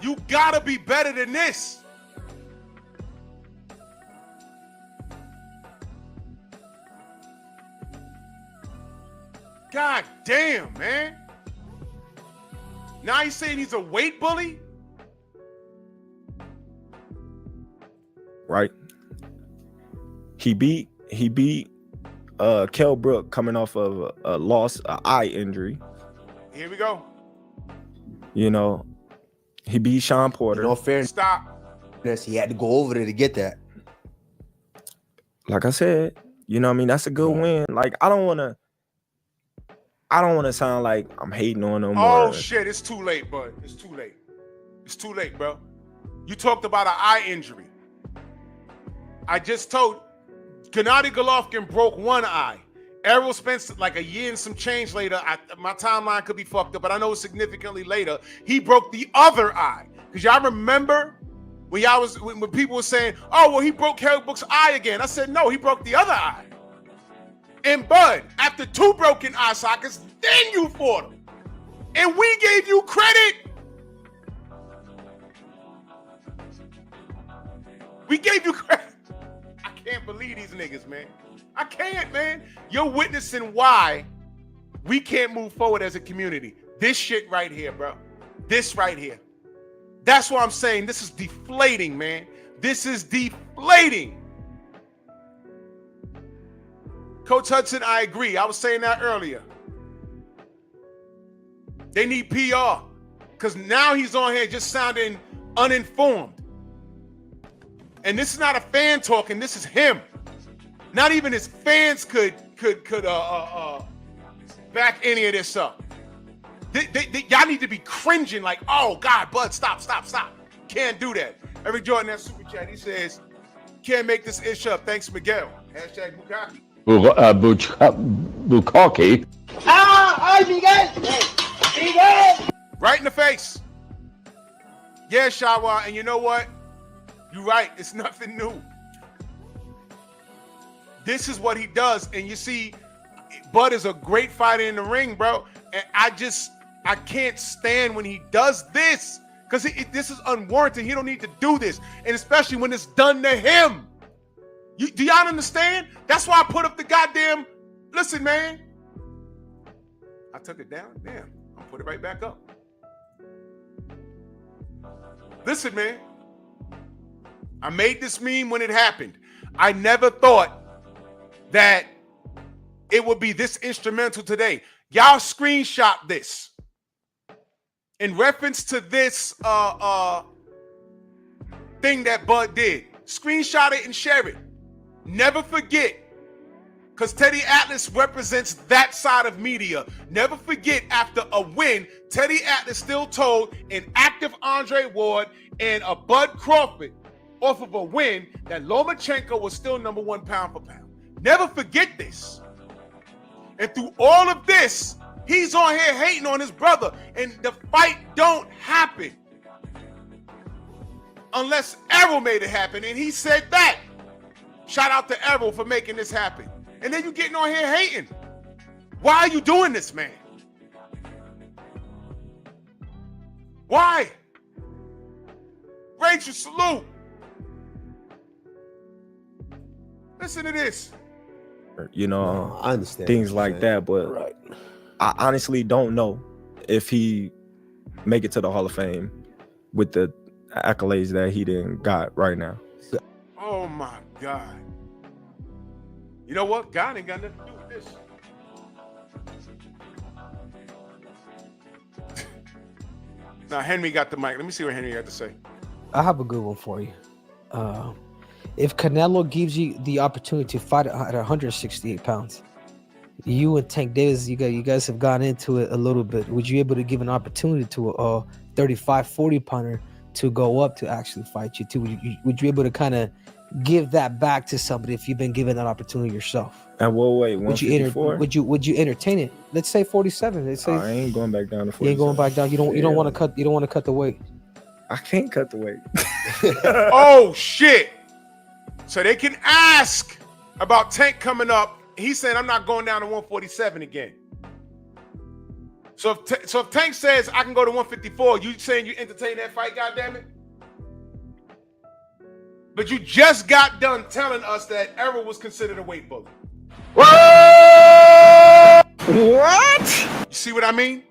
You gotta be better than this. God damn, man. Now he's saying he's a weight bully? Right. He beat Kell Brook coming off of a loss, an eye injury. Here we go. You know, he beat Sean Porter. In all fairness, Stop. he had to go over there to get that. Like I said, you know what I mean? That's a good win. Like, I don't want to sound like I'm hating on him. Oh, shit. It's too late, Bud. It's too late. It's too late, bro. You talked about an eye injury. I just told Gennady Golovkin broke one eye. Errol Spence, like a year and some change later, my timeline could be fucked up, but I know it's significantly later, he broke the other eye. Because y'all remember when when people were saying, oh, well, he broke Kell Brook's eye again. I said, no, he broke the other eye. And Bud, after 2 broken eye sockets, then you fought him. And we gave you credit. We gave you credit. I can't believe these niggas, man. I can't, man. You're witnessing why we can't move forward as a community. This shit right here, bro. This right here. That's why I'm saying this is deflating, man. This is deflating. Coach Hudson, I agree. I was saying that earlier. They need PR because now he's on here just sounding uninformed. And this is not a fan talking. This is him. Not even his fans could back any of this up. Y'all need to be cringing like, oh God, Bud, stop. Can't do that. Eric Jordan, that super chat, he says, can't make this ish up. Thanks, Miguel. Hashtag Bukaki. Bukaki. ¡Ay, Miguel! ¡Miguel! Right in the face. Yeah, Shawa, and you know what? You're right. It's nothing new. This is what he does. And you see, Bud is a great fighter in the ring, bro. And I can't stand when he does this because this is unwarranted. He don't need to do this. And especially when it's done to him. Do y'all understand? That's why I put up the goddamn, listen, man. I took it down. Damn. I'll put it right back up. Listen, man. I made this meme when it happened. I never thought that it would be this instrumental today. Y'all screenshot this in reference to this thing that Bud did. Screenshot it and share it. Never forget, because Teddy Atlas represents that side of media. Never forget, after a win, Teddy Atlas still told an active Andre Ward and a Bud Crawford off of a win that Lomachenko was still number 1 pound for pound. Never forget this. And through all of this, he's on here hating on his brother, and the fight don't happen unless Errol made it happen, and he said that. Shout out to Errol for making this happen. And then you getting on here hating. Why are you doing this, man? Why? Rachel, salute. Listen to this. You know, I understand things like that, but right. I honestly don't know if he make it to the Hall of Fame with the accolades that he didn't got right now. Oh my God. You know what? God ain't got nothing to do with this. Now Henry got the mic. Let me see what Henry had to say. I have a good one for you. If Canelo gives you the opportunity to fight at 168 pounds, you and Tank Davis, you guys have gone into it a little bit. Would you be able to give an opportunity to a 35, 40 pounder to go up to actually fight you too? Would you be able to kind of give that back to somebody if you've been given that opportunity yourself? And what weight? 154? Would you entertain it? Let's say 47. Let's say I ain't going back down to 47. You ain't going back down. You don't want to cut the weight. I can't cut the weight. Oh shit. So they can ask about Tank coming up. He's saying, I'm not going down to 147 again. So if Tank says I can go to 154, you saying you entertain that fight, goddammit? But you just got done telling us that Errol was considered a weight bully. What? You see what I mean?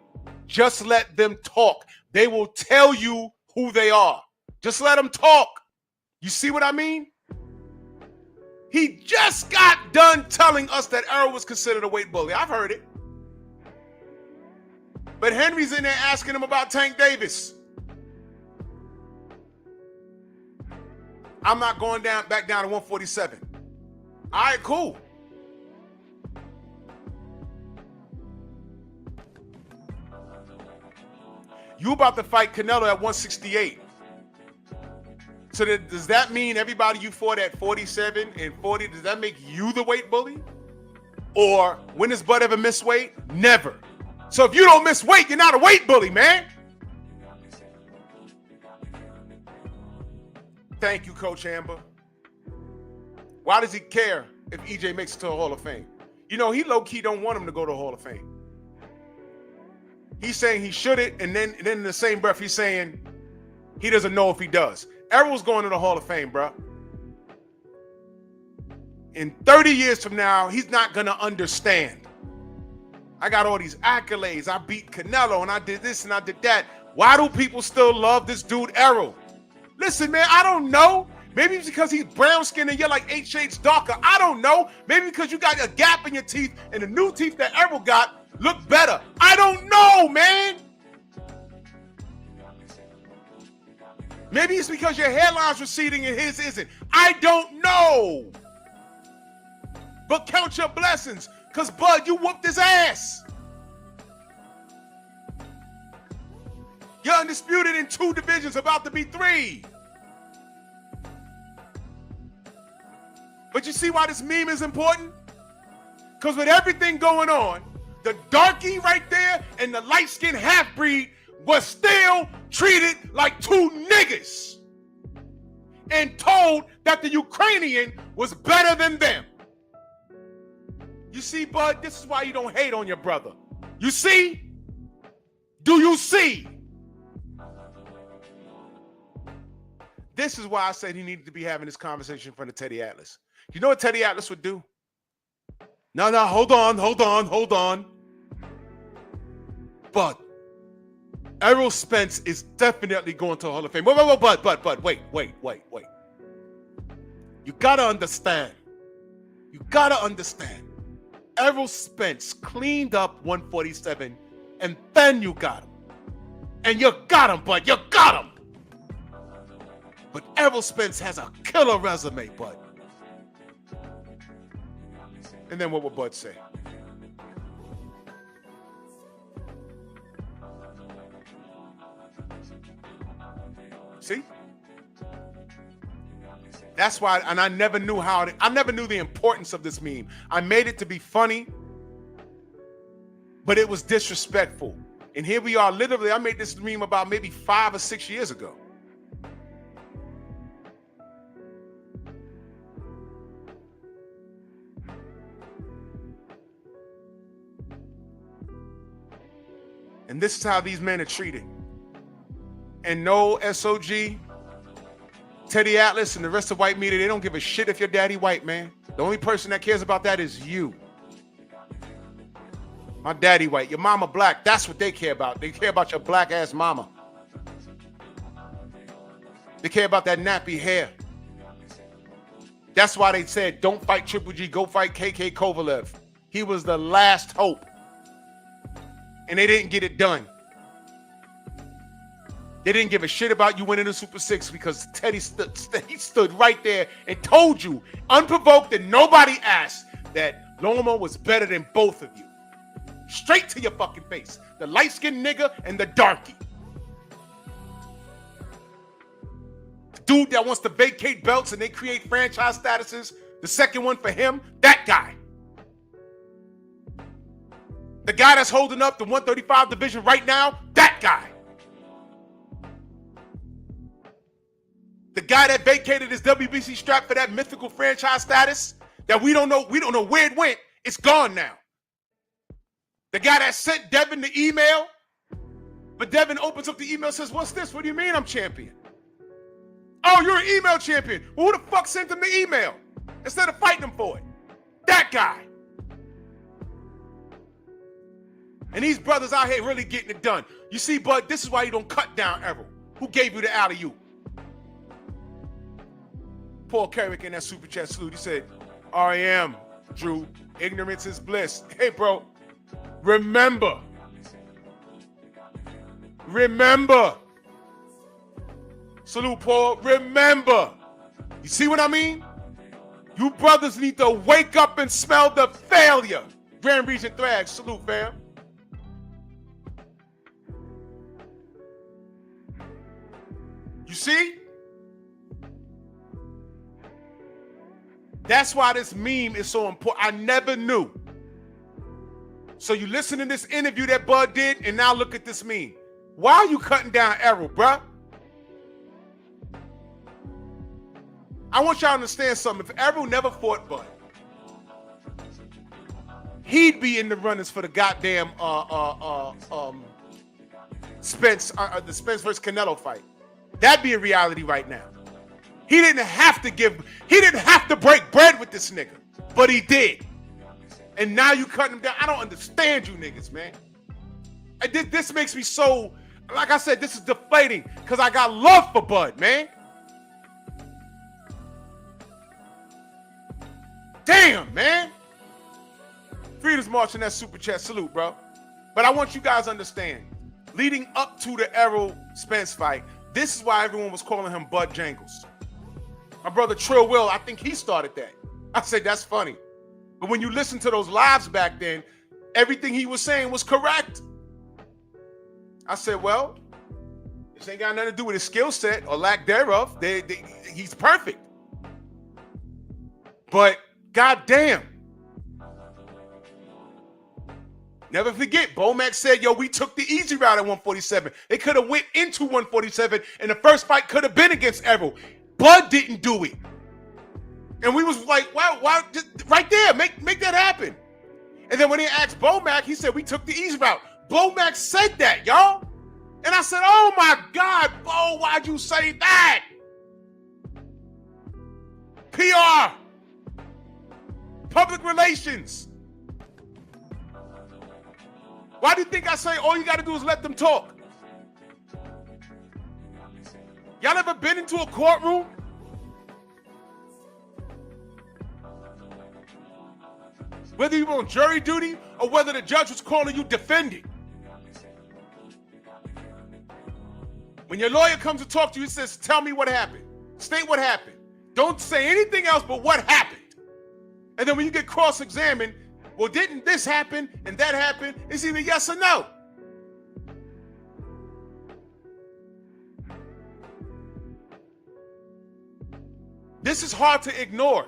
Just let them talk. They will tell you who they are. Just let them talk. You see what I mean? He just got done telling us that Errol was considered a weight bully. I've heard it. But Henry's in there asking him about Tank Davis. I'm not going back down to 147. All right, cool. You about to fight Canelo at 168. So does that mean everybody you fought at 47 and 40, does that make you the weight bully? Or when has Bud ever missed weight? Never. So if you don't miss weight, you're not a weight bully, man. Thank you, Coach Amber. Why does he care if EJ makes it to the Hall of Fame? You know, he low-key don't want him to go to the Hall of Fame. He's saying he shouldn't, and then in the same breath, he's saying he doesn't know if he does. Errol's going to the Hall of Fame, bro. In 30 years from now, he's not going to understand. I got all these accolades. I beat Canelo, and I did this, and I did that. Why do people still love this dude, Errol? Listen, man, I don't know. Maybe it's because he's brown-skinned and you're like 8 shades darker. I don't know. Maybe because you got a gap in your teeth, and the new teeth that Errol got look better. I don't know, man. Maybe it's because your hairline's receding and his isn't. I don't know. But count your blessings, because, Bud, you whooped his ass. You're undisputed in 2 divisions, about to be 3. But you see why this meme is important? Because with everything going on, the darky right there and the light-skinned half-breed was still treated like 2 niggas and told that the Ukrainian was better than them. You see, Bud, this is why you don't hate on your brother. You see? Do you see? This is why I said he needed to be having this conversation in front of Teddy Atlas. You know what Teddy Atlas would do? No, hold on. But Errol Spence is definitely going to the Hall of Fame. Wait. You gotta understand. Errol Spence cleaned up 147, and then you got him. And you got him, Bud. You got him. But Errol Spence has a killer resume, Bud. And then what would Bud say? See? That's why, and I never knew I never knew the importance of this meme. I made it to be funny, but it was disrespectful. And here we are, literally, I made this meme about maybe 5 or 6 years ago. And this is how these men are treated. And no SOG, Teddy Atlas, and the rest of white media, they don't give a shit if your daddy white, man. The only person that cares about that is you. My daddy white, your mama black. That's what they care about. They care about your black ass mama. They care about that nappy hair. That's why they said, don't fight Triple G, go fight KK Kovalev. He was the last hope. And they didn't get it done. They didn't give a shit about you winning the Super 6 because Teddy stood right there and told you, unprovoked and nobody asked, that Loma was better than both of you. Straight to your fucking face. The light-skinned nigga and the darky. The dude that wants to vacate belts and they create franchise statuses. The second one for him, that guy. The guy that's holding up the 135 division right now, that guy. The guy that vacated his WBC strap for that mythical franchise status that we don't know where it went. It's gone now. The guy that sent Devin the email, but Devin opens up the email and says, what's this? What do you mean I'm champion? Oh, you're an email champion. Well, who the fuck sent him the email instead of fighting him for it? That guy. And these brothers out here really getting it done. You see, Bud, this is why you don't cut down Errol. Who gave you the alley-oop? Paul Carrick in that super chat salute. He said, R.I.M., Drew, ignorance is bliss. Hey, bro, remember. Salute, Paul. Remember. You see what I mean? You brothers need to wake up and smell the failure. Grand Regent Thrag, salute, fam. You see? That's why this meme is so important. I never knew. So you listen to this interview that Bud did, and now look at this meme. Why are you cutting down Errol, bruh? I want y'all to understand something. If Errol never fought Bud, he'd be in the runnings for the goddamn Spence, the Spence versus Canelo fight. That'd be a reality right now. He didn't have to break bread with this nigga, but he did. And now you cutting him down. I don't understand you niggas, man. This makes me so, like I said, this is deflating because I got love for Bud, man. Damn, man. Freedom's March in that super chat. Salute, bro. But I want you guys to understand, leading up to the Errol Spence fight, this is why everyone was calling him Bud Jangles. My brother Trill Will, I think he started that. I said, that's funny. But when you listen to those lives back then, everything he was saying was correct. I said, well, this ain't got nothing to do with his skill set or lack thereof. He's perfect. But goddamn. Never forget, Bomac said, yo, we took the easy route at 147. They could have went into 147, and the first fight could have been against Errol. Bud didn't do it. And we was like, wow, just right there, make that happen. And then when he asked Bomac, he said, we took the easy route. Bomac said that, y'all. And I said, oh my God, Bo, why'd you say that? PR. Public relations. Why do you think I say all you got to do is let them talk? Y'all ever been into a courtroom? Whether you were on jury duty or whether the judge was calling you defending. When your lawyer comes to talk to you, he says, tell me what happened. State what happened. Don't say anything else but what happened. And then when you get cross-examined, well, didn't this happen and that happen? It's either yes or no. This is hard to ignore.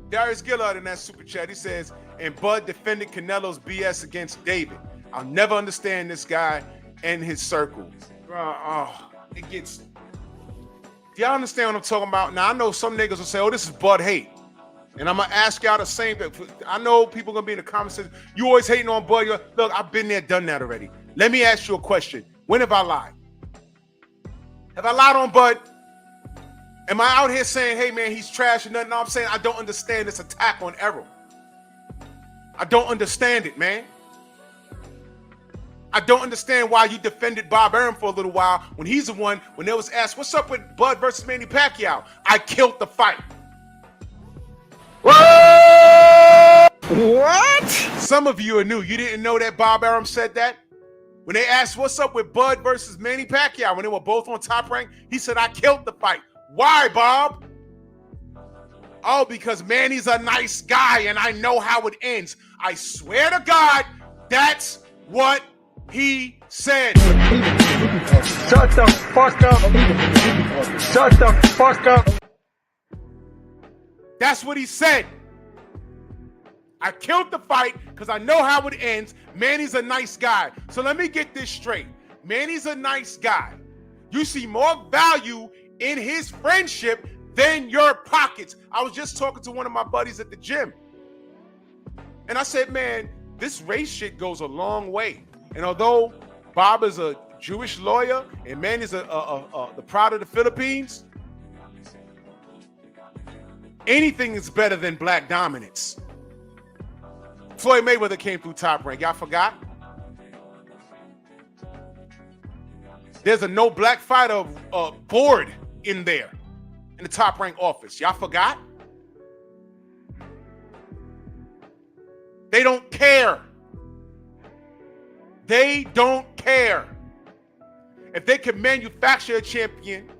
Darius Gillard in that super chat, he says, and Bud defended Canelo's BS against David. I'll never understand this guy and his circle. It gets... Do y'all understand what I'm talking about? Now, I know some niggas will say, oh, this is Bud hate. And I'm going to ask y'all the same thing. I know people going to be in the comments saying, you always hating on Bud. Look, I've been there, done that already. Let me ask you a question. When have I lied? Have I lied on Bud? Am I out here saying, hey, man, he's trash and nothing? No, I'm saying I don't understand this attack on Errol. I don't understand it, man. I don't understand why you defended Bob Arum for a little while when he's the one, when they was asked, what's up with Bud versus Manny Pacquiao? I killed the fight. What? Some of you are new. You didn't know that Bob Arum said that? When they asked, what's up with Bud versus Manny Pacquiao, when they were both on Top Rank, he said, I killed the fight. Why, Bob? Oh, because Manny's a nice guy and I know how it ends. I swear to God, that's what he said. Shut the fuck up. Shut the fuck up. That's what he said. I killed the fight because I know how it ends. Manny's a nice guy. So let me get this straight. Manny's a nice guy. You see more value in his friendship than your pockets. I was just talking to one of my buddies at the gym. And I said, man, this race shit goes a long way. And although Bob is a Jewish lawyer and Manny's the pride of the Philippines, anything is better than black dominance. Floyd Mayweather came through Top Rank. Y'all forgot? There's a no black fighter board in there in the Top Rank office. Y'all forgot? They don't care. They don't care. If they can manufacture a champion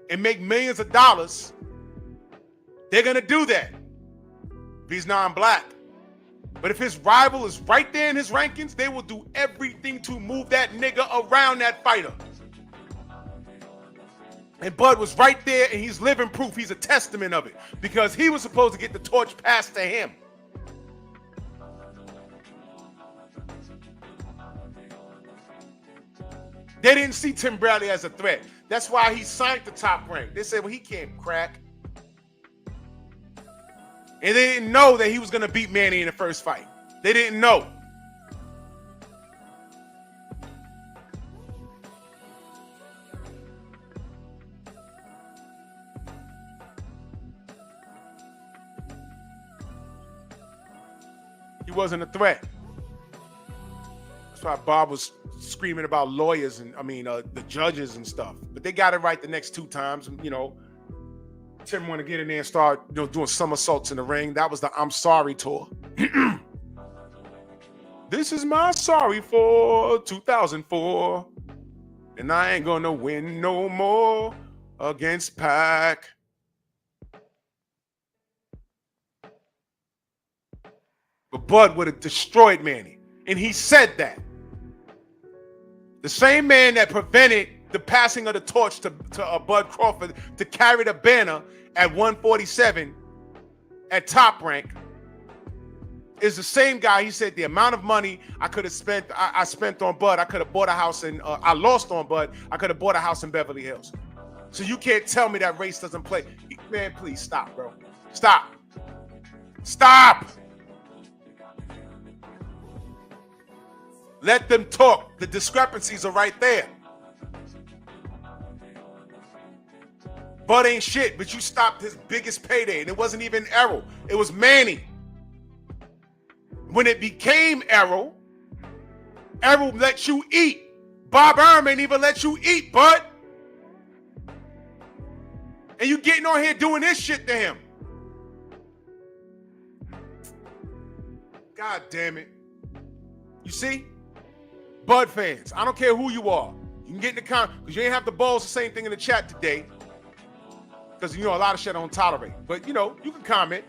and make millions of dollars, they're going to do that if he's non-black. But if his rival is right there in his rankings, they will do everything to move that nigga around that fighter. And Bud was right there, and he's living proof. He's a testament of it because he was supposed to get the torch passed to him. They didn't see Tim Bradley as a threat. That's why he signed the Top Rank. They said, well, he can't crack. And they didn't know that he was going to beat Manny in the first fight. They didn't know. He wasn't a threat. That's why Bob was screaming about lawyers and, the judges and stuff. But they got it right the next two times. You know, Tim wanted to get in there and start doing somersaults in the ring. That was the I'm Sorry tour. This is my sorry for 2004. And I ain't gonna win no more against Pac. But Bud would have destroyed Manny. And he said that. The same man that prevented the passing of the torch to Bud Crawford to carry the banner at 147 at Top Rank is the same guy. He said the amount of money I could have spent, I spent on Bud, I could have bought a house in, I lost on Bud, I could have bought a house in Beverly Hills. So you can't tell me that race doesn't play. Man, please stop, bro. Stop. Stop. Let them talk. The discrepancies are right there. Bud ain't shit, but you stopped his biggest payday, and it wasn't even Errol. It was Manny. When it became Errol let you eat. Bob Arum ain't even let you eat, Bud. And you getting on here doing this shit to him. God damn it. You see? Bud fans, I don't care who you are. You can get in the comment because you ain't have the balls to say anything in the chat today. because you know a lot of shit I don't tolerate. But you know, you can comment.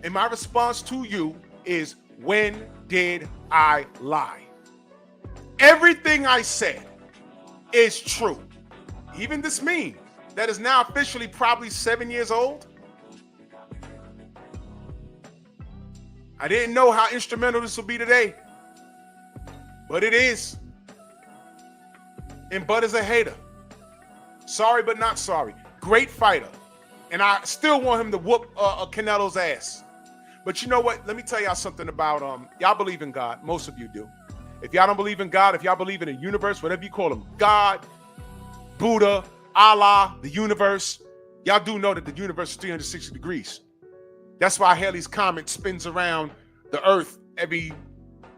And my response to you is, when did I lie? Everything I said is true. Even this meme that is now officially probably 7 years old. I didn't know how instrumental this would be today, but it is. And Bud is a hater. Sorry, but not sorry. Great fighter. And I still want him to whoop Canelo's ass. But you know what? Let me tell y'all something about, y'all believe in God. Most of you do. If y'all don't believe in God, if y'all believe in a universe, whatever you call them, God, Buddha, Allah, the universe, y'all do know that the universe is 360 degrees. That's why Halley's Comet spins around the earth every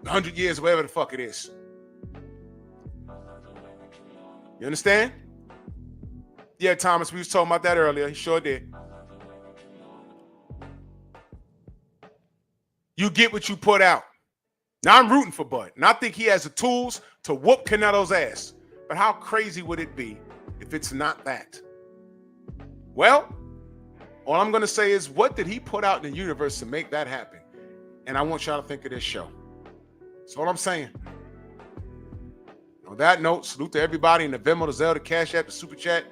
100 years, whatever the fuck it is. You understand? Yeah, Thomas, we was talking about that earlier. He sure did. You get what you put out. Now I'm rooting for Bud, and I think he has the tools to whoop Canelo's ass. But how crazy would it be if it's not that? Well, all I'm going to say is, what did he put out in the universe to make that happen? And I want y'all to think of this show. That's all I'm saying. On that note, salute to everybody in the Venmo, the Zelle, the Cash App, the Super Chat.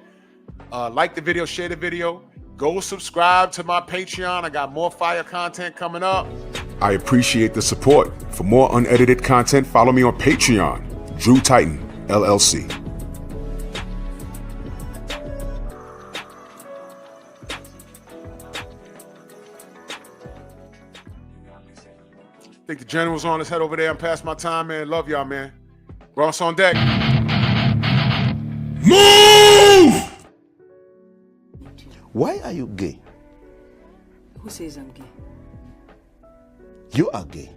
Like the video, share the video. Go subscribe to my Patreon. I got more fire content coming up. I appreciate the support. For more unedited content, follow me on Patreon, Drew Titan, LLC. I think the general's on. Let's head over there and pass my time, man. Love y'all, man. Ross on deck. Move! Why are you gay? Who says I'm gay? You are gay.